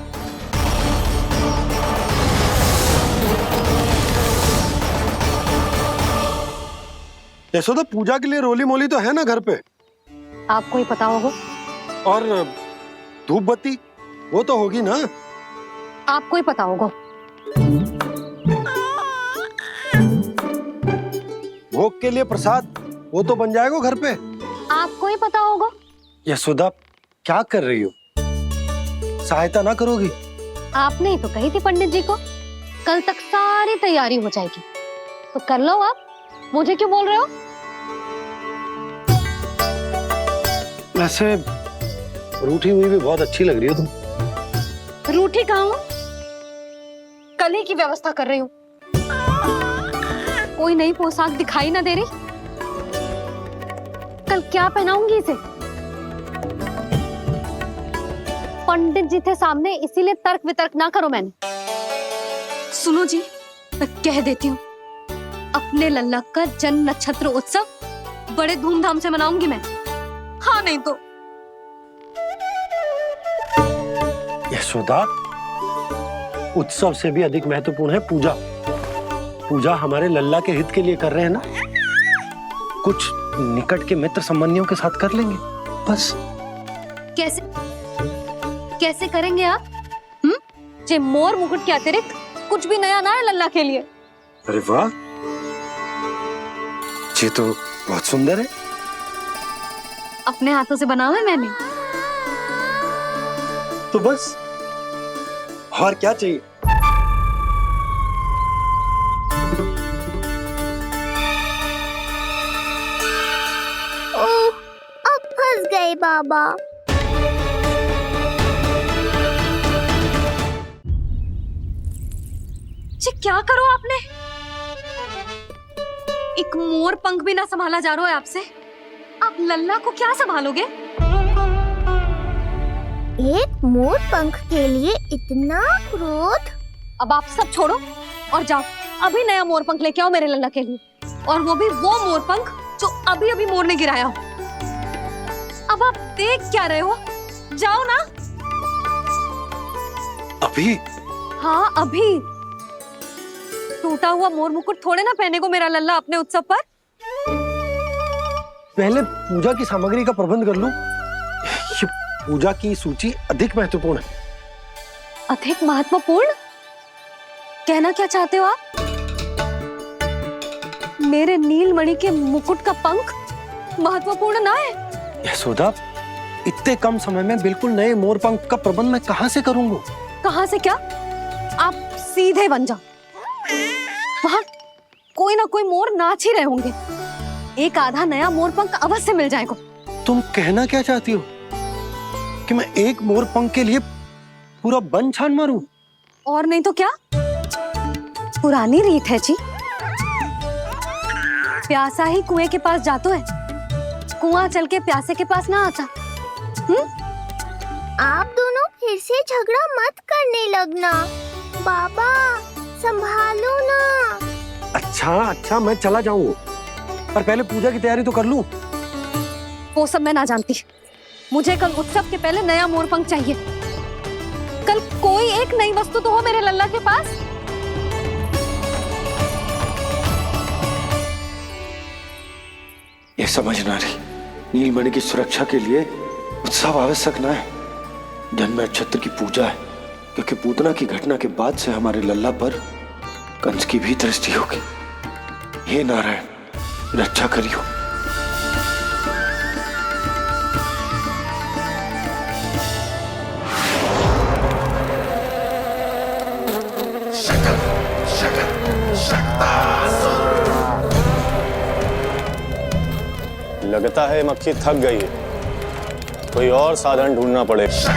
यशोदा, पूजा के लिए रोली मोली तो है ना घर पे? आपको ही पता होगा। और धूप बत्ती वो तो होगी ना? आपको ही पता होगा। भोग के लिए प्रसाद वो तो बन जाएगा घर पे। आपको ही पता होगा। यशोदा, क्या कर रही हो? सहायता ना करोगी? आपने ही तो कही थी पंडित जी को, कल तक सारी तैयारी हो जाएगी, तो कर लो आप। मुझे क्यों बोल रहे हो? वैसे रूठी हुई भी बहुत अच्छी लग रही हो तुम। रूठी कहाँ हूँ? कल ही की व्यवस्था कर रही हूँ। कोई नई पोशाक दिखाई ना दे रही? कल क्या पहनाऊंगी इसे? पंडित जी थे सामने, इसीलिए तर्क वितर्क ना करो। मैंने सुनो जी, मैं कह देती हूँ, अपने लल्ला का जन्म नक्षत्र उत्सव बड़े धूमधाम से मनाऊंगी मैं। हाँ नहीं तो यशोदा, उत्सव से भी अधिक महत्वपूर्ण है पूजा। पूजा हमारे लल्ला के हित के लिए कर रहे हैं ना, कुछ निकट के मित्र संबंधियों के साथ कर लेंगे बस। कैसे कैसे करेंगे आप? जे मोर मुकुट के अतिरिक्त कुछ भी नया ना है लल्ला के लिए। अरे वाह, ये तो बहुत सुंदर है। अपने हाथों से बनाया है मैंने। तो बस और क्या चाहिए? ओह, अब फंस गए बाबा। जी क्या करो आपने? एक मोर पंख भी ना संभाला जा रहा है आपसे। आप लल्ला को क्या संभालोगे? एक मोर पंख के लिए इतना क्रोध? अब आप सब छोड़ो और जाओ, अभी नया मोर पंख लेके आओ मेरे लल्ला के लिए, और वो भी वो मोर पंख जो अभी अभी मोर ने गिराया हो। अब आप देख क्या रहे हो? जाओ ना। अभी? हाँ अभी। टूटा हुआ मोर मुकुट थोड़े ना पहने को मेरा लल्ला अपने उत्सव पर। पहले पूजा की सामग्री का प्रबंध कर लूं। ये पूजा की सूची अधिक महत्वपूर्ण है। अधिक महत्वपूर्ण? कहना क्या चाहते हो आप? मेरे नीलमणि के मुकुट का पंख महत्वपूर्ण ना है? यशोदा, इतने कम समय में बिल्कुल नए मोर पंख का प्रबंध मैं कहां से करूंगा? कहां से क्या? आप सीधे बन जाओ। वहां कोई ना कोई मोर नाच ही रहे होंगे। एक आधा नया मोर पंख अवश्य मिल जाएगा। तुम कहना क्या चाहती हो कि मैं एक मोर पंख के लिए पूरा वन छान मारूं? और नहीं तो क्या, पुरानी रीत है जी। प्यासा ही कुएं के पास जातो है, कुआं चल के प्यासे के पास ना आता। आप दोनों फिर से झगड़ा मत करने लगना। बाबा संभालो ना। अच्छा मैं चला जाऊं, पर पहले पूजा की तैयारी तो कर लूं। वो सब मैं ना जानती। मुझे कल उत्सव के पहले नया मोर पंख चाहिए। कल कोई एक नई वस्तु तो हो मेरे लल्ला के पास। ये समझ ना रही, नीलमणि की सुरक्षा के लिए उत्सव आवश्यक ना है, जन्म नक्षत्र की पूजा है, क्योंकि पूतना की घटना के बाद से हमारे लल्ला पर कंस की भी दृष्टि होगी। हे नारायण, रक्षा करियो। लगता है मक्खी थक गई है, कोई और साधन ढूंढना पड़ेगा।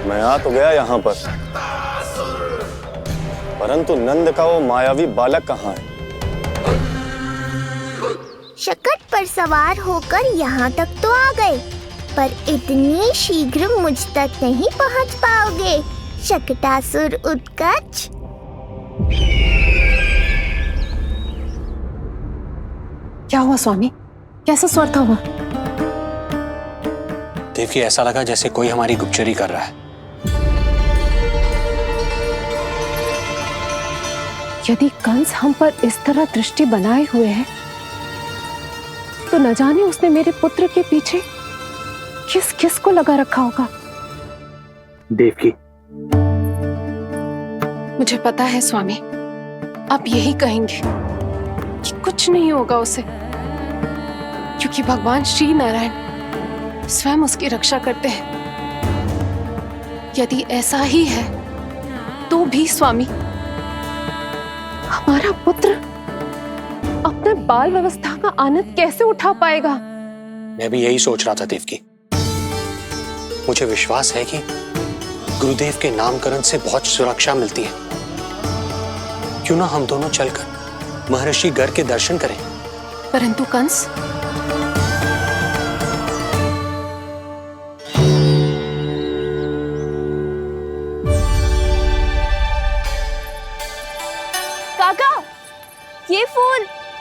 मैं आ तो गया यहाँ पर, परंतु नंद का वो मायावी बालक कहाँ है? शकट पर सवार होकर यहाँ तक तो आ गए, पर इतनी शीघ्र मुझ तक नहीं पहुँच पाओगे शकटासुर उत्कच। क्या हुआ स्वामी? कैसा स्वर था हुआ? देवकी, ऐसा लगा जैसे कोई हमारी गुप्तचरी कर रहा है। यदि कंस हम पर इस तरह दृष्टि बनाए हुए है, तो न जाने उसने मेरे पुत्र के पीछे किस किस को लगा रखा होगा। देवकी, मुझे पता है स्वामी, आप यही कहेंगे कि कुछ नहीं होगा उसे, क्योंकि भगवान श्री नारायण स्वयं उसकी रक्षा करते हैं। यदि ऐसा ही है तो भी स्वामी, हमारा पुत्र अपने बाल व्यवस्था का आनंद कैसे उठा पाएगा? मैं भी यही सोच रहा था देवकी। मुझे विश्वास है कि गुरुदेव के नामकरण से बहुत सुरक्षा मिलती है। क्यों ना हम दोनों चलकर महर्षि गर्ग के दर्शन करें? परंतु कंस,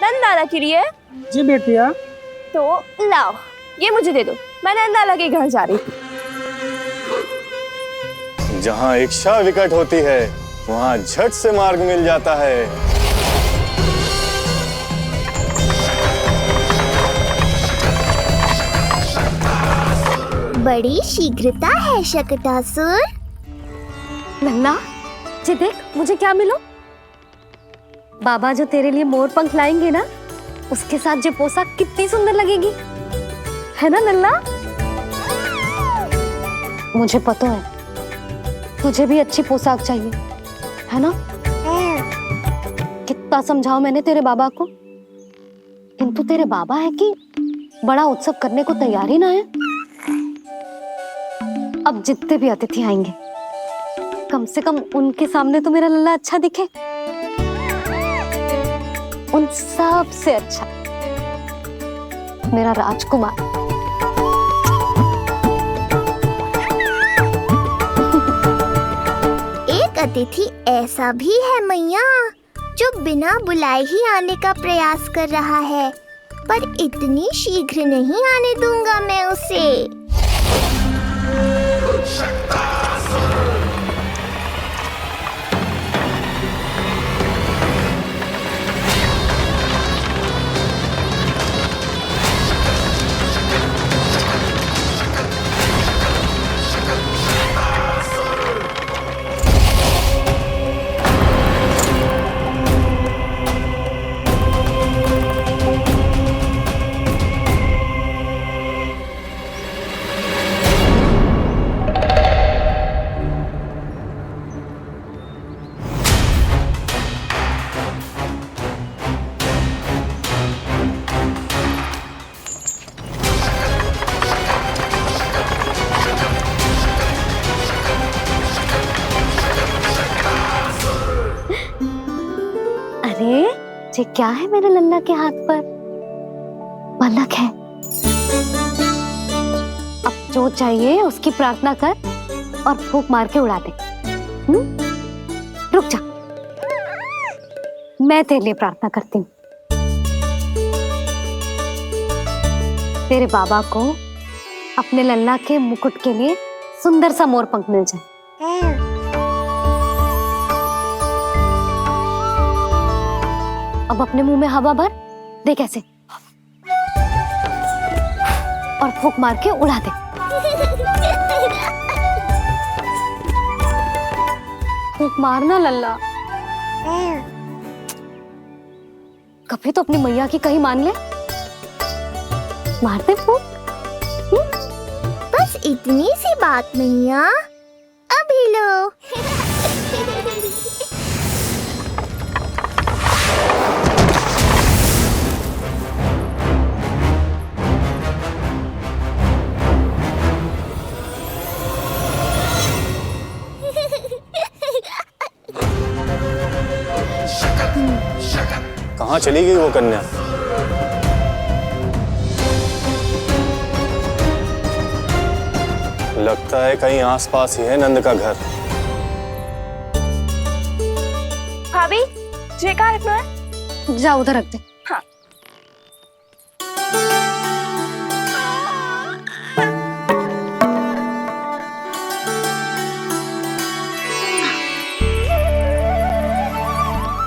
नंदाला के लिए? जी बेटिया। तो लाओ, ये मुझे दे दो, मैं नंदाला के घर जा रही थी। जहाँ इच्छा विकट होती है वहाँ झट से मार्ग मिल जाता है। बड़ी शीघ्रता है शकटासुर। नन्ना, जी देख मुझे क्या मिलो। बाबा जो तेरे लिए मोर पंख लाएंगे ना, उसके साथ जो पोशाक कितनी सुंदर लगेगी, है ना नन्ना? मुझे पता है तुझे भी अच्छी पोशाक चाहिए, है ना? कितना समझाओ मैंने तेरे बाबा को, किंतु तेरे बाबा है कि बड़ा उत्सव करने को तैयार ही ना है। अब जितने भी अतिथि आएंगे, कम से कम उनके सामने तो मेरा लल्ला अच्छा दिखे, उन सब से अच्छा मेरा राजकुमार। एक अतिथि ऐसा भी है मैया जो बिना बुलाए ही आने का प्रयास कर रहा है, पर इतनी शीघ्र नहीं आने दूंगा मैं उसे। अरे ये क्या है मेरे लल्ला के हाथ पर? पलक है। अब जो चाहिए उसकी प्रार्थना कर और फूंक मार के उड़ा दे। रुक जा, मैं तेरे लिए प्रार्थना करती हूँ। तेरे बाबा को अपने लल्ला के मुकुट के लिए सुंदर सा मोर पंख मिल जाए। अब अपने मुंह में हवा भर दे, कैसे, और फूंक मार के उड़ा दे। फूंक मारना लल्ला, कभी तो अपनी मैया की कहीं मान ले। मारते फूंक। बस इतनी सी बात मैया, अभी लो। कहाँ चली गई वो कन्या? लगता है कहीं आसपास ही है नंद का घर। भाभी, तुझे कहाँ रखना है? जा उधर रख दे। हाँ।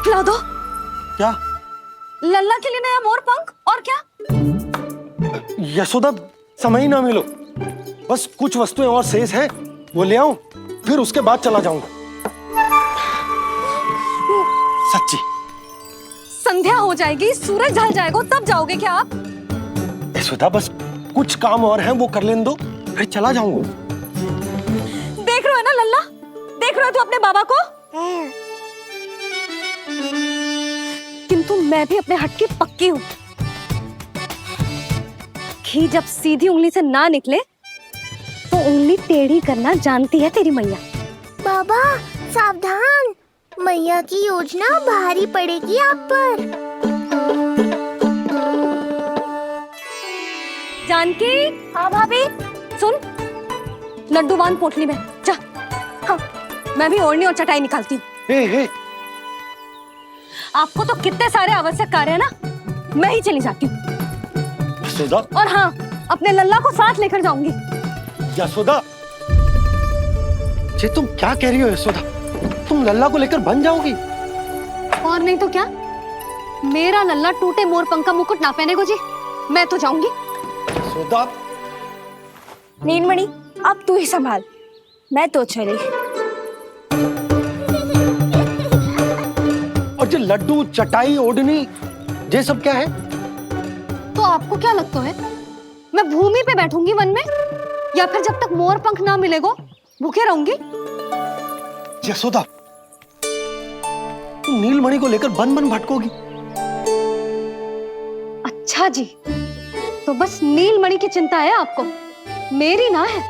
खिला दो। क्या? लल्ला के लिए नया मोर पंख, और क्या? यशोदा, समय ही ना मिलो, बस कुछ वस्तुएं और शेष है, वो ले आऊं, फिर उसके बाद चला जाऊंगा। सच्ची। संध्या हो जाएगी, सूरज ढल जाएगा, तब जाओगे क्या आप? यशोदा, बस कुछ काम और हैं, वो कर लेने दो, फिर चला जाऊंगा। देख रहे हो ना लल्ला, देख रहे हो तू अपने बाबा को? किंतु मैं भी अपने हट की पक्की हूँ। घी जब सीधी उंगली से ना निकले तो उंगली टेढ़ी करना जानती है तेरी मैया। बाबा सावधान, मैया की योजना भारी पड़ेगी आप पर। जानकी। हाँ भाभी। सुन, लड्डू बांध पोटली में, जा। हाँ, मैं भी ओढ़नी और चटाई निकालती हूँ। हे। आपको तो कितने सारे आवश्यक कार्य है ना, मैं ही चली जाती हूँ। यशोदा, और हाँ, अपने लल्ला को साथ लेकर जाऊंगी। यशोदा, ये तुम क्या कह रही हो यशोदा? तुम लल्ला को लेकर बन जाओगी? और नहीं तो क्या, मेरा लल्ला टूटे मोर पंख का मुकुट ना पहने को जी, मैं तो जाऊंगी। यशोदा, नीलमणि अब तू ही संभाल, मैं तो चली। और ये लड्डू, चटाई, ओढ़नी, ये सब क्या है? तो आपको क्या लगता है, मैं भूमि पे बैठूंगी वन में, या फिर जब तक मोर पंख ना मिलेगा भूखे रहूंगी? यशोदा, तुम नीलमणि को लेकर बन बन भटकोगी। अच्छा जी, तो बस नीलमणि की चिंता है आपको, मेरी ना है।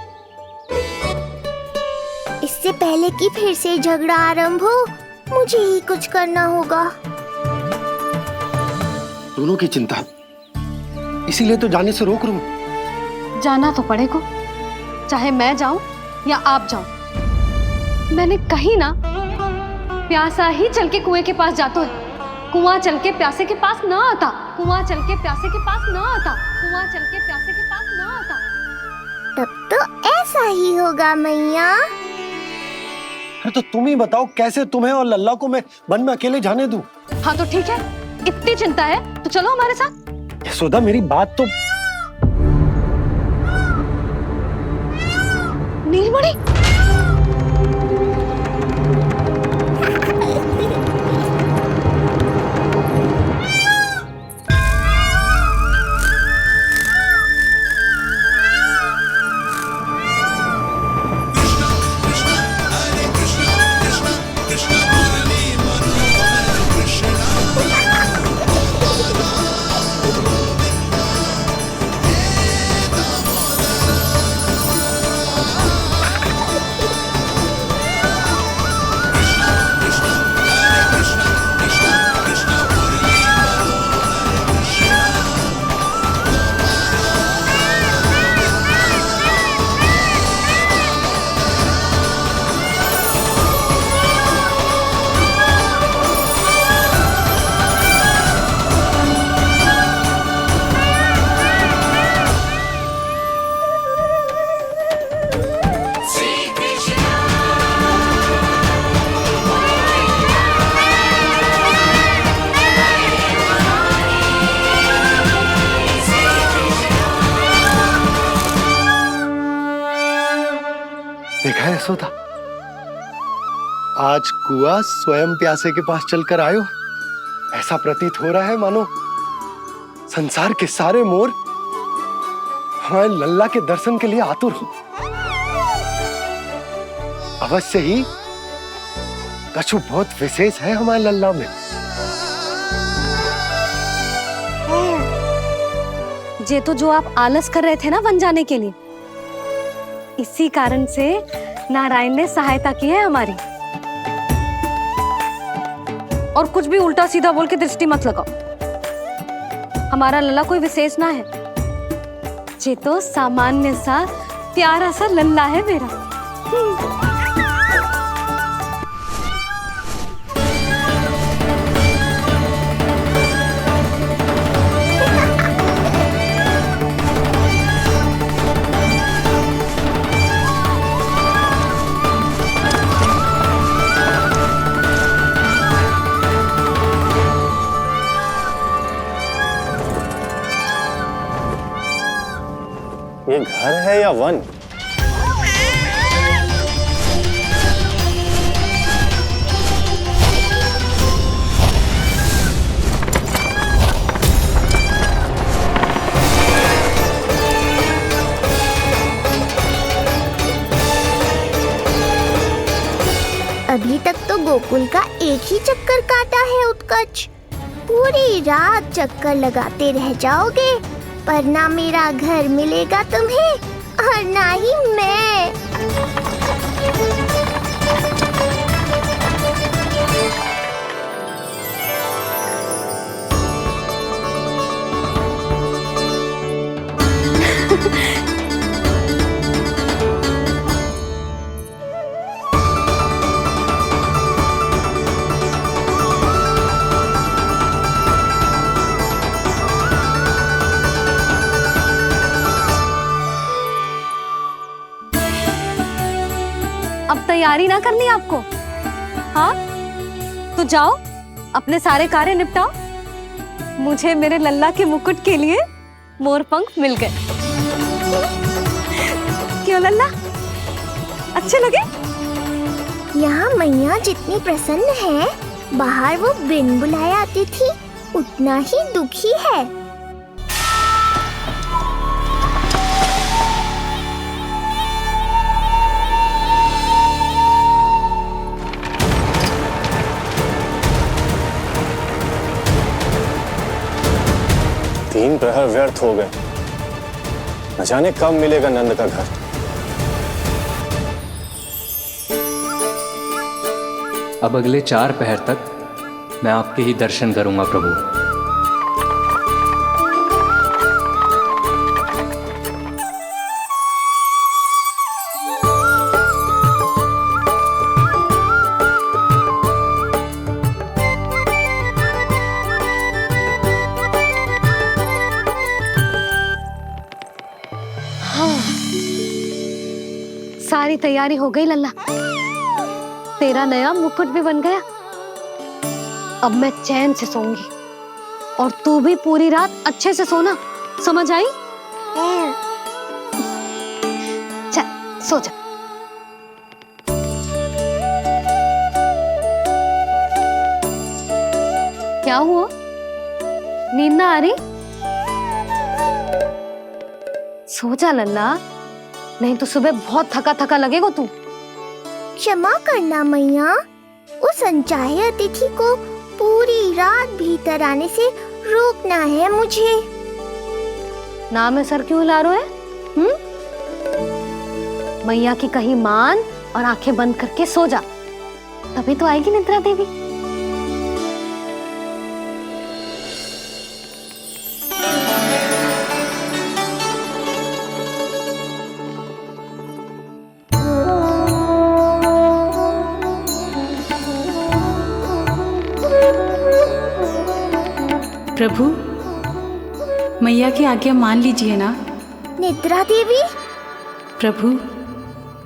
इससे पहले कि फिर से झगड़ा आरंभ हो, मुझे ही कुछ करना होगा। दोनों की चिंता, इसीलिए तो जाने से रोक रहा हूं। जाना तो पड़ेगा, चाहे मैं जाऊं या आप जाओ। मैंने कहीं ना प्यासा ही चल के कुएं के पास जाता है, कुआं चल के प्यासे के पास ना आता, कुआं चल के प्यासे के पास ना आता, कुआं चल के प्यासे के पास ना आता। तब तो ऐसा ही होगा मैया। अरे तो तुम ही बताओ, कैसे तुम्हें और लल्ला को मैं वन में अकेले जाने दूं? हाँ तो ठीक है, इतनी चिंता है तो चलो हमारे साथ। यशोदा, मेरी बात तो। नीलमणि, देखा है यशोदा, आज कुआं स्वयं प्यासे के पास चलकर आयो। ऐसा प्रतीत हो रहा है मानो संसार के सारे मोर हमारे लल्ला के दर्शन के लिए आतुर हो। अवश्य ही कछु बहुत विशेष है हमारे लल्ला में। ये तो जो आप आलस कर रहे थे ना वन जाने के लिए, इसी कारण से नारायण ने सहायता की है हमारी। और कुछ भी उल्टा सीधा बोल के दृष्टि मत लगाओ, हमारा लल्ला कोई विशेष ना है, ये तो सामान्य सा प्यारा सा लल्ला है मेरा। ये घर है या वन? अभी तक तो गोकुल का एक ही चक्कर काटा है उत्कर्ष। पूरी रात चक्कर लगाते रह जाओगे, पर ना मेरा घर मिलेगा तुम्हें और ना ही मैं। तैयारी ना करनी आपको? हाँ तो जाओ अपने सारे कार्य निपटाओ। मुझे मेरे लल्ला के मुकुट के लिए मोरपंख मिल गए। क्यों लल्ला, अच्छे लगे? यहाँ मैया जितनी प्रसन्न है, बाहर वो बिन बुलाए आती थी उतना ही दुखी है। तीन प्रहर व्यर्थ हो गए। न जाने कब मिलेगा नंद का घर। अब अगले 4 पहर तक मैं आपके ही दर्शन करूंगा प्रभु। सारी तैयारी हो गई लल्ला, तेरा नया मुकुट भी बन गया। अब मैं चैन से सोऊंगी और तू भी पूरी रात अच्छे से सोना, समझ आई? चल सो जा। क्या हुआ, नींद ना आ रही? सो जा लल्ला, नहीं तो सुबह बहुत थका थका लगेगा तू। क्षमा करना मैया, उस अनचाहे अतिथि को पूरी रात भीतर आने से रोकना है मुझे। ना में सर क्यों हिला रहे हैं? मैया की कहीं मान और आंखें बंद करके सो जा, तभी तो आएगी निद्रा देवी। प्रभु, मैया की आज्ञा मान लीजिए ना। निद्रा देवी? प्रभु,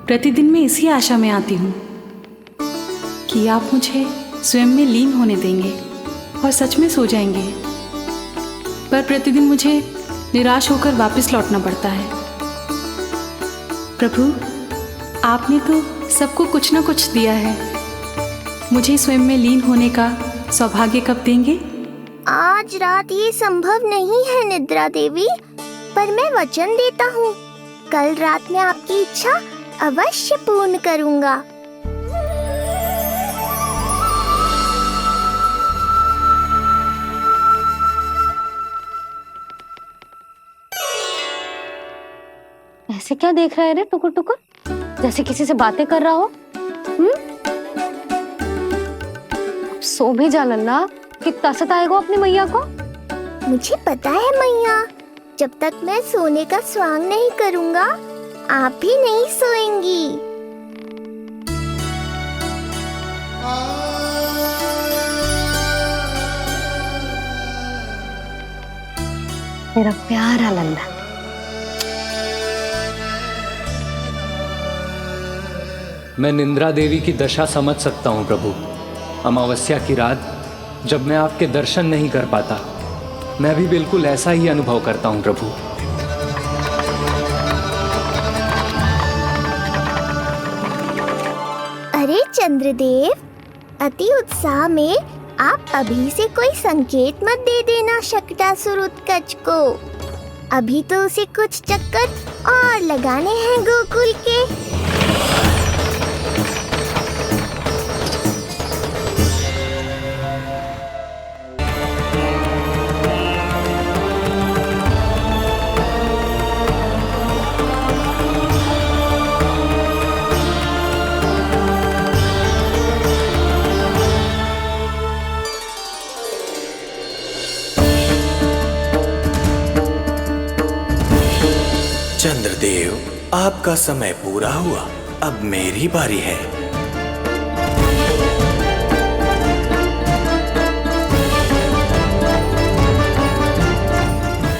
प्रतिदिन मैं इसी आशा में आती हूँ कि आप मुझे स्वयं में लीन होने देंगे और सच में सो जाएंगे, पर प्रतिदिन मुझे निराश होकर वापस लौटना पड़ता है। प्रभु, आपने तो सबको कुछ ना कुछ दिया है, मुझे स्वयं में लीन होने का सौभाग्य कब देंगे? आज रात ये संभव नहीं है निद्रा देवी, पर मैं वचन देता हूँ कल रात में आपकी इच्छा अवश्य पूर्ण करूँगा। ऐसे क्या देख रहा है रे टुकुर टुकुर, जैसे किसी से बातें कर रहा हो? सो भी जा लल्ला, कितना सताएगा अपनी मैया को। मुझे पता है मैया, जब तक मैं सोने का स्वांग नहीं करूँगा आप भी नहीं सोएंगी। मेरा प्यारा लल्ला। मैं निंद्रा देवी की दशा समझ सकता हूँ प्रभु। अमावस्या की रात जब मैं आपके दर्शन नहीं कर पाता, मैं भी बिल्कुल ऐसा ही अनुभव करता हूँ प्रभु। अरे चंद्रदेव, अति उत्साह में आप अभी से कोई संकेत मत दे देना शकटासुर उत्कच को। अभी तो उसे कुछ चक्कर और लगाने हैं गोकुल के। चंद्रदेव, आपका समय पूरा हुआ, अब मेरी बारी है।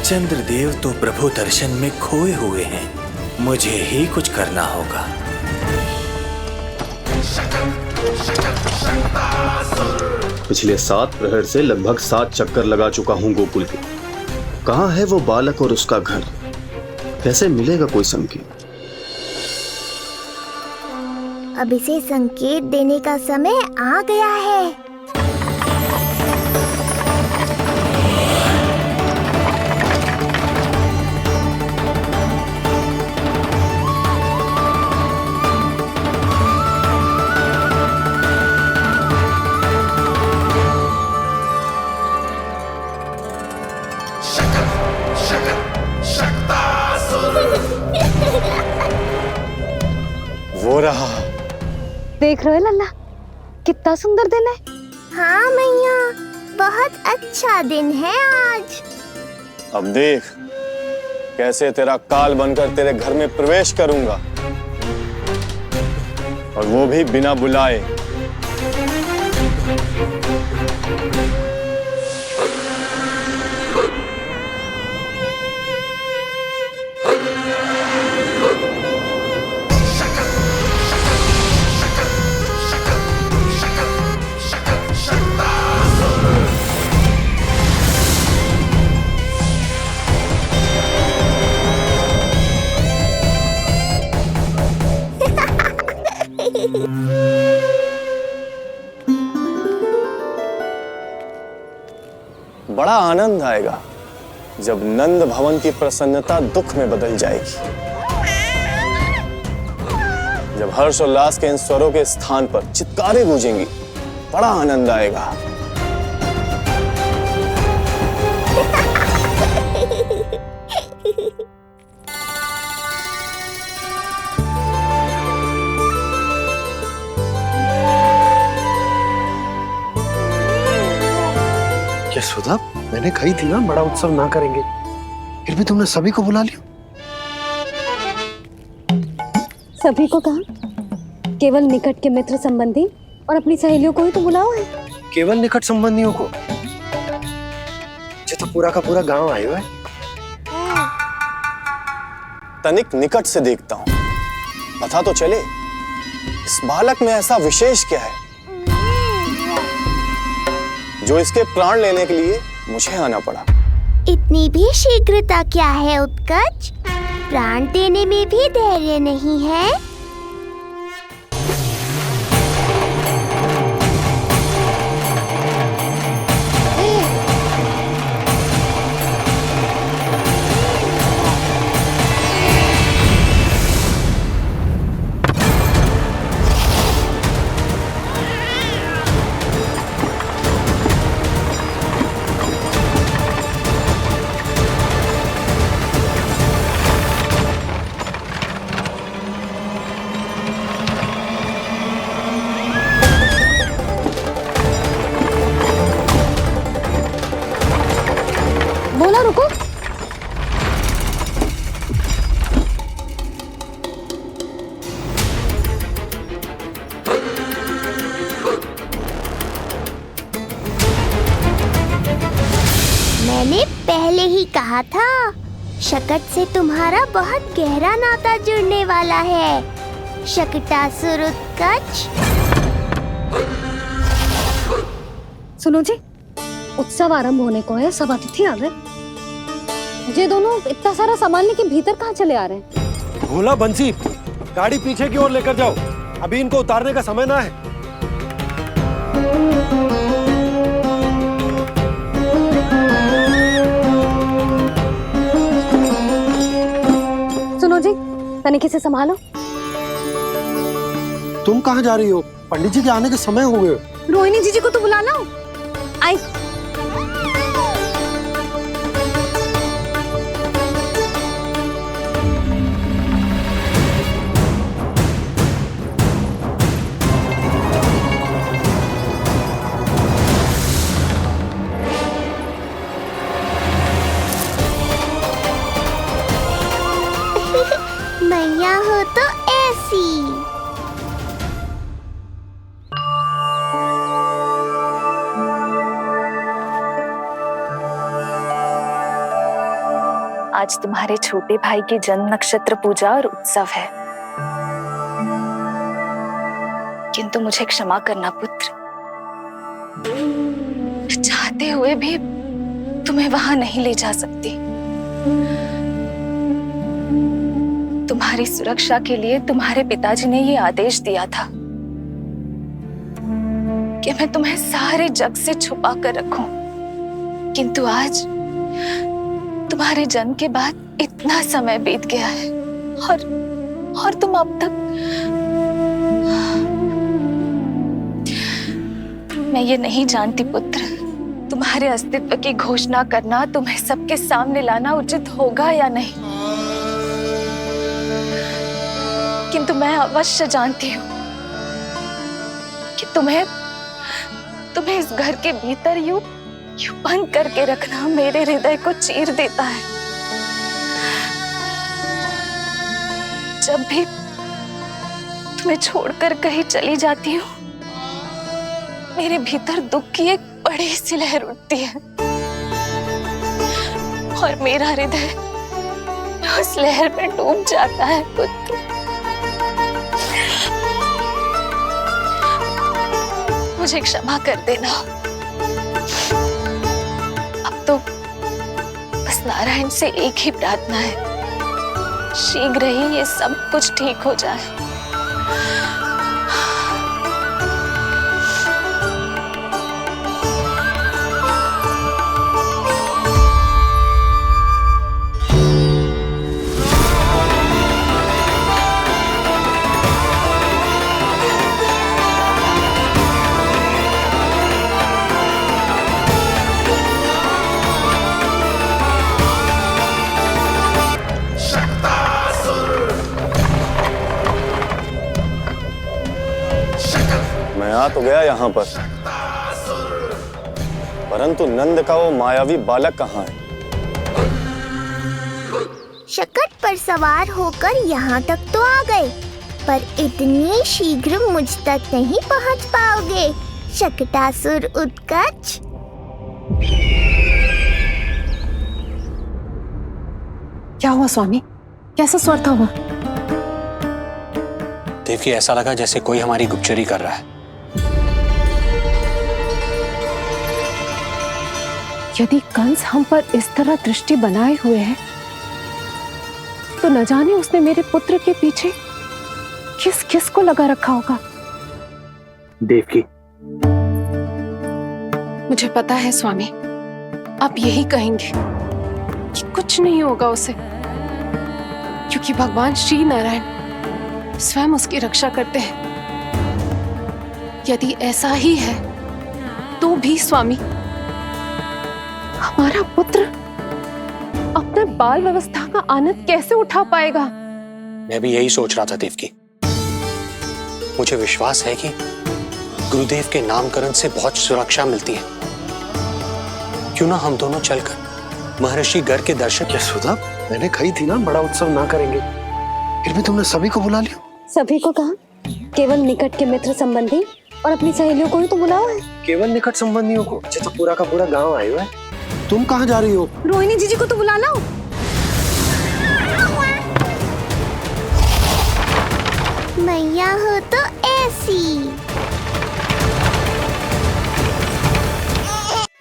चंद्रदेव तो प्रभु दर्शन में खोए हुए हैं, मुझे ही कुछ करना होगा। पिछले 7 प्रहर से लगभग 7 चक्कर लगा चुका हूं गोकुल के। कहाँ है वो बालक और उसका घर? कैसे मिलेगा कोई संकेत? अब इसे संकेत देने का समय आ गया है। वो रहा। देख रहे हो लल्ला, कितना सुंदर दिन है। हाँ मैया, बहुत अच्छा दिन है आज। अब देख कैसे तेरा काल बनकर तेरे घर में प्रवेश करूंगा, और वो भी बिना बुलाए। बड़ा आनंद आएगा जब नंद भवन की प्रसन्नता दुख में बदल जाएगी, जब हर्षोल्लास के इन स्वरों के स्थान पर चित्कारें गूंजेंगी। बड़ा आनंद आएगा। क्या सुधा, मैंने कही थी ना बड़ा उत्सव ना करेंगे, फिर भी तुमने सभी को बुला लिया। सभी को कहा? केवल निकट के मित्र संबंधी और अपनी सहेलियों को ही तो बुलाओ है। केवल निकट संबंधियों को? ये तो पूरा का पूरा गांव आया हुआ है। तनिक निकट से देखता हूं, पता तो चले इस बालक में ऐसा विशेष क्या है जो इसके प्राण लेने के लिए मुझे आना पड़ा। इतनी भी शीघ्रता क्या है उत्कच? प्राण देने में भी धैर्य नहीं है। बोला रुको। मैंने पहले ही कहा था, शकट से तुम्हारा बहुत गहरा नाता जुड़ने वाला है। शकटासुर उत्कच। सुनो जी, उत्सव आरंभ होने को है, सब अतिथि आ गए। ये दोनों इतना सारा सामान लेके भीतर कहाँ चले आ रहे हैं? भोला बंसी, गाड़ी पीछे की ओर लेकर जाओ, अभी इनको उतारने का समय ना है। सुनो जी, तनिक से संभालो। तुम कहाँ जा रही हो? पंडित जी के आने के समय हो गए। रोहिणी जीजी को तो बुला लो। आई। मैया हो तो ऐसी। आज तुम्हारे छोटे भाई की जन्म नक्षत्र पूजा और उत्सव है। किंतु मुझे क्षमा करना पुत्र, चाहते हुए भी तुम्हें वहां नहीं ले जा सकती। तुम्हारी सुरक्षा के लिए तुम्हारे पिताजी ने ये आदेश दिया था कि मैं तुम्हें सारे जग से छुपा कर रखूं, किंतु आज तुम्हारे जन्म के बाद इतना समय बीत गया है और तुम अब तक। मैं ये नहीं जानती पुत्र, तुम्हारे अस्तित्व की घोषणा करना, तुम्हें सबके सामने लाना उचित होगा या नहीं, किंतु मैं अवश्य जानती हूँ कि तुम्हें इस घर के भीतर यूं बंद करके रखना मेरे हृदय को चीर देता है। जब भी तुम्हें छोड़कर कहीं चली जाती हूँ, मेरे भीतर दुख की एक बड़ी सी लहर उठती है और मेरा हृदय उस लहर में डूब जाता है पुत्र। मुझे क्षमा कर देना। अब तो बस नारायण से एक ही प्रार्थना है, शीघ्र ही ये सब कुछ ठीक हो जाए। मैं आ तो गया यहाँ पर, परंतु नंद का वो मायावी बालक कहाँ है? शकट पर सवार होकर यहाँ तक तो आ गए, पर इतनी शीघ्र मुझ तक नहीं पहुँच पाओगे शकटासुर उत्कच। क्या हुआ स्वामी, कैसा स्वर था वो? देवकी, ऐसा लगा जैसे कोई हमारी गुप्तचरी कर रहा है। यदि कंस हम पर इस तरह दृष्टि बनाए हुए है, तो न जाने उसने मेरे पुत्र के पीछे किस किस को लगा रखा होगा। देवकी, मुझे पता है स्वामी, आप यही कहेंगे कि कुछ नहीं होगा उसे, क्योंकि भगवान श्री नारायण स्वयं उसकी रक्षा करते हैं। यदि ऐसा ही है तो भी स्वामी, हमारा पुत्र अपने बाल व्यवस्था का आनंद कैसे उठा पाएगा? मैं भी यही सोच रहा था देवकी। मुझे विश्वास है कि गुरुदेव के नामकरण से बहुत सुरक्षा मिलती है। क्यों ना हम दोनों चलकर महर्षि घर के दर्शन। यशोदा, मैंने कही थी ना बड़ा उत्सव ना करेंगे, फिर भी तुमने सभी को बुला लिया। सभी को कहा? केवल निकट के मित्र संबंधी और अपनी सहेलियों को ही तो बुलाओ है। केवल निकट संबंधियों को? तो पूरा का पूरा गांव आया हुआ है। तुम कहाँ जा रही हो? रोहिणी जीजी को तो बुला लो। मैया हो तो ऐसी।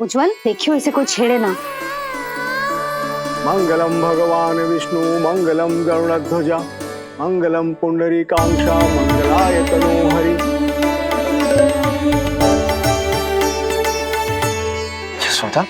उज्जवल, देखियो इसे कोई छेड़े ना। मंगलम भगवान विष्णु, मंगलम गरुड़ध्वजा, मंगलम पुंडरीकाक्षा, मंगलाय तनोहरि। यशोदा,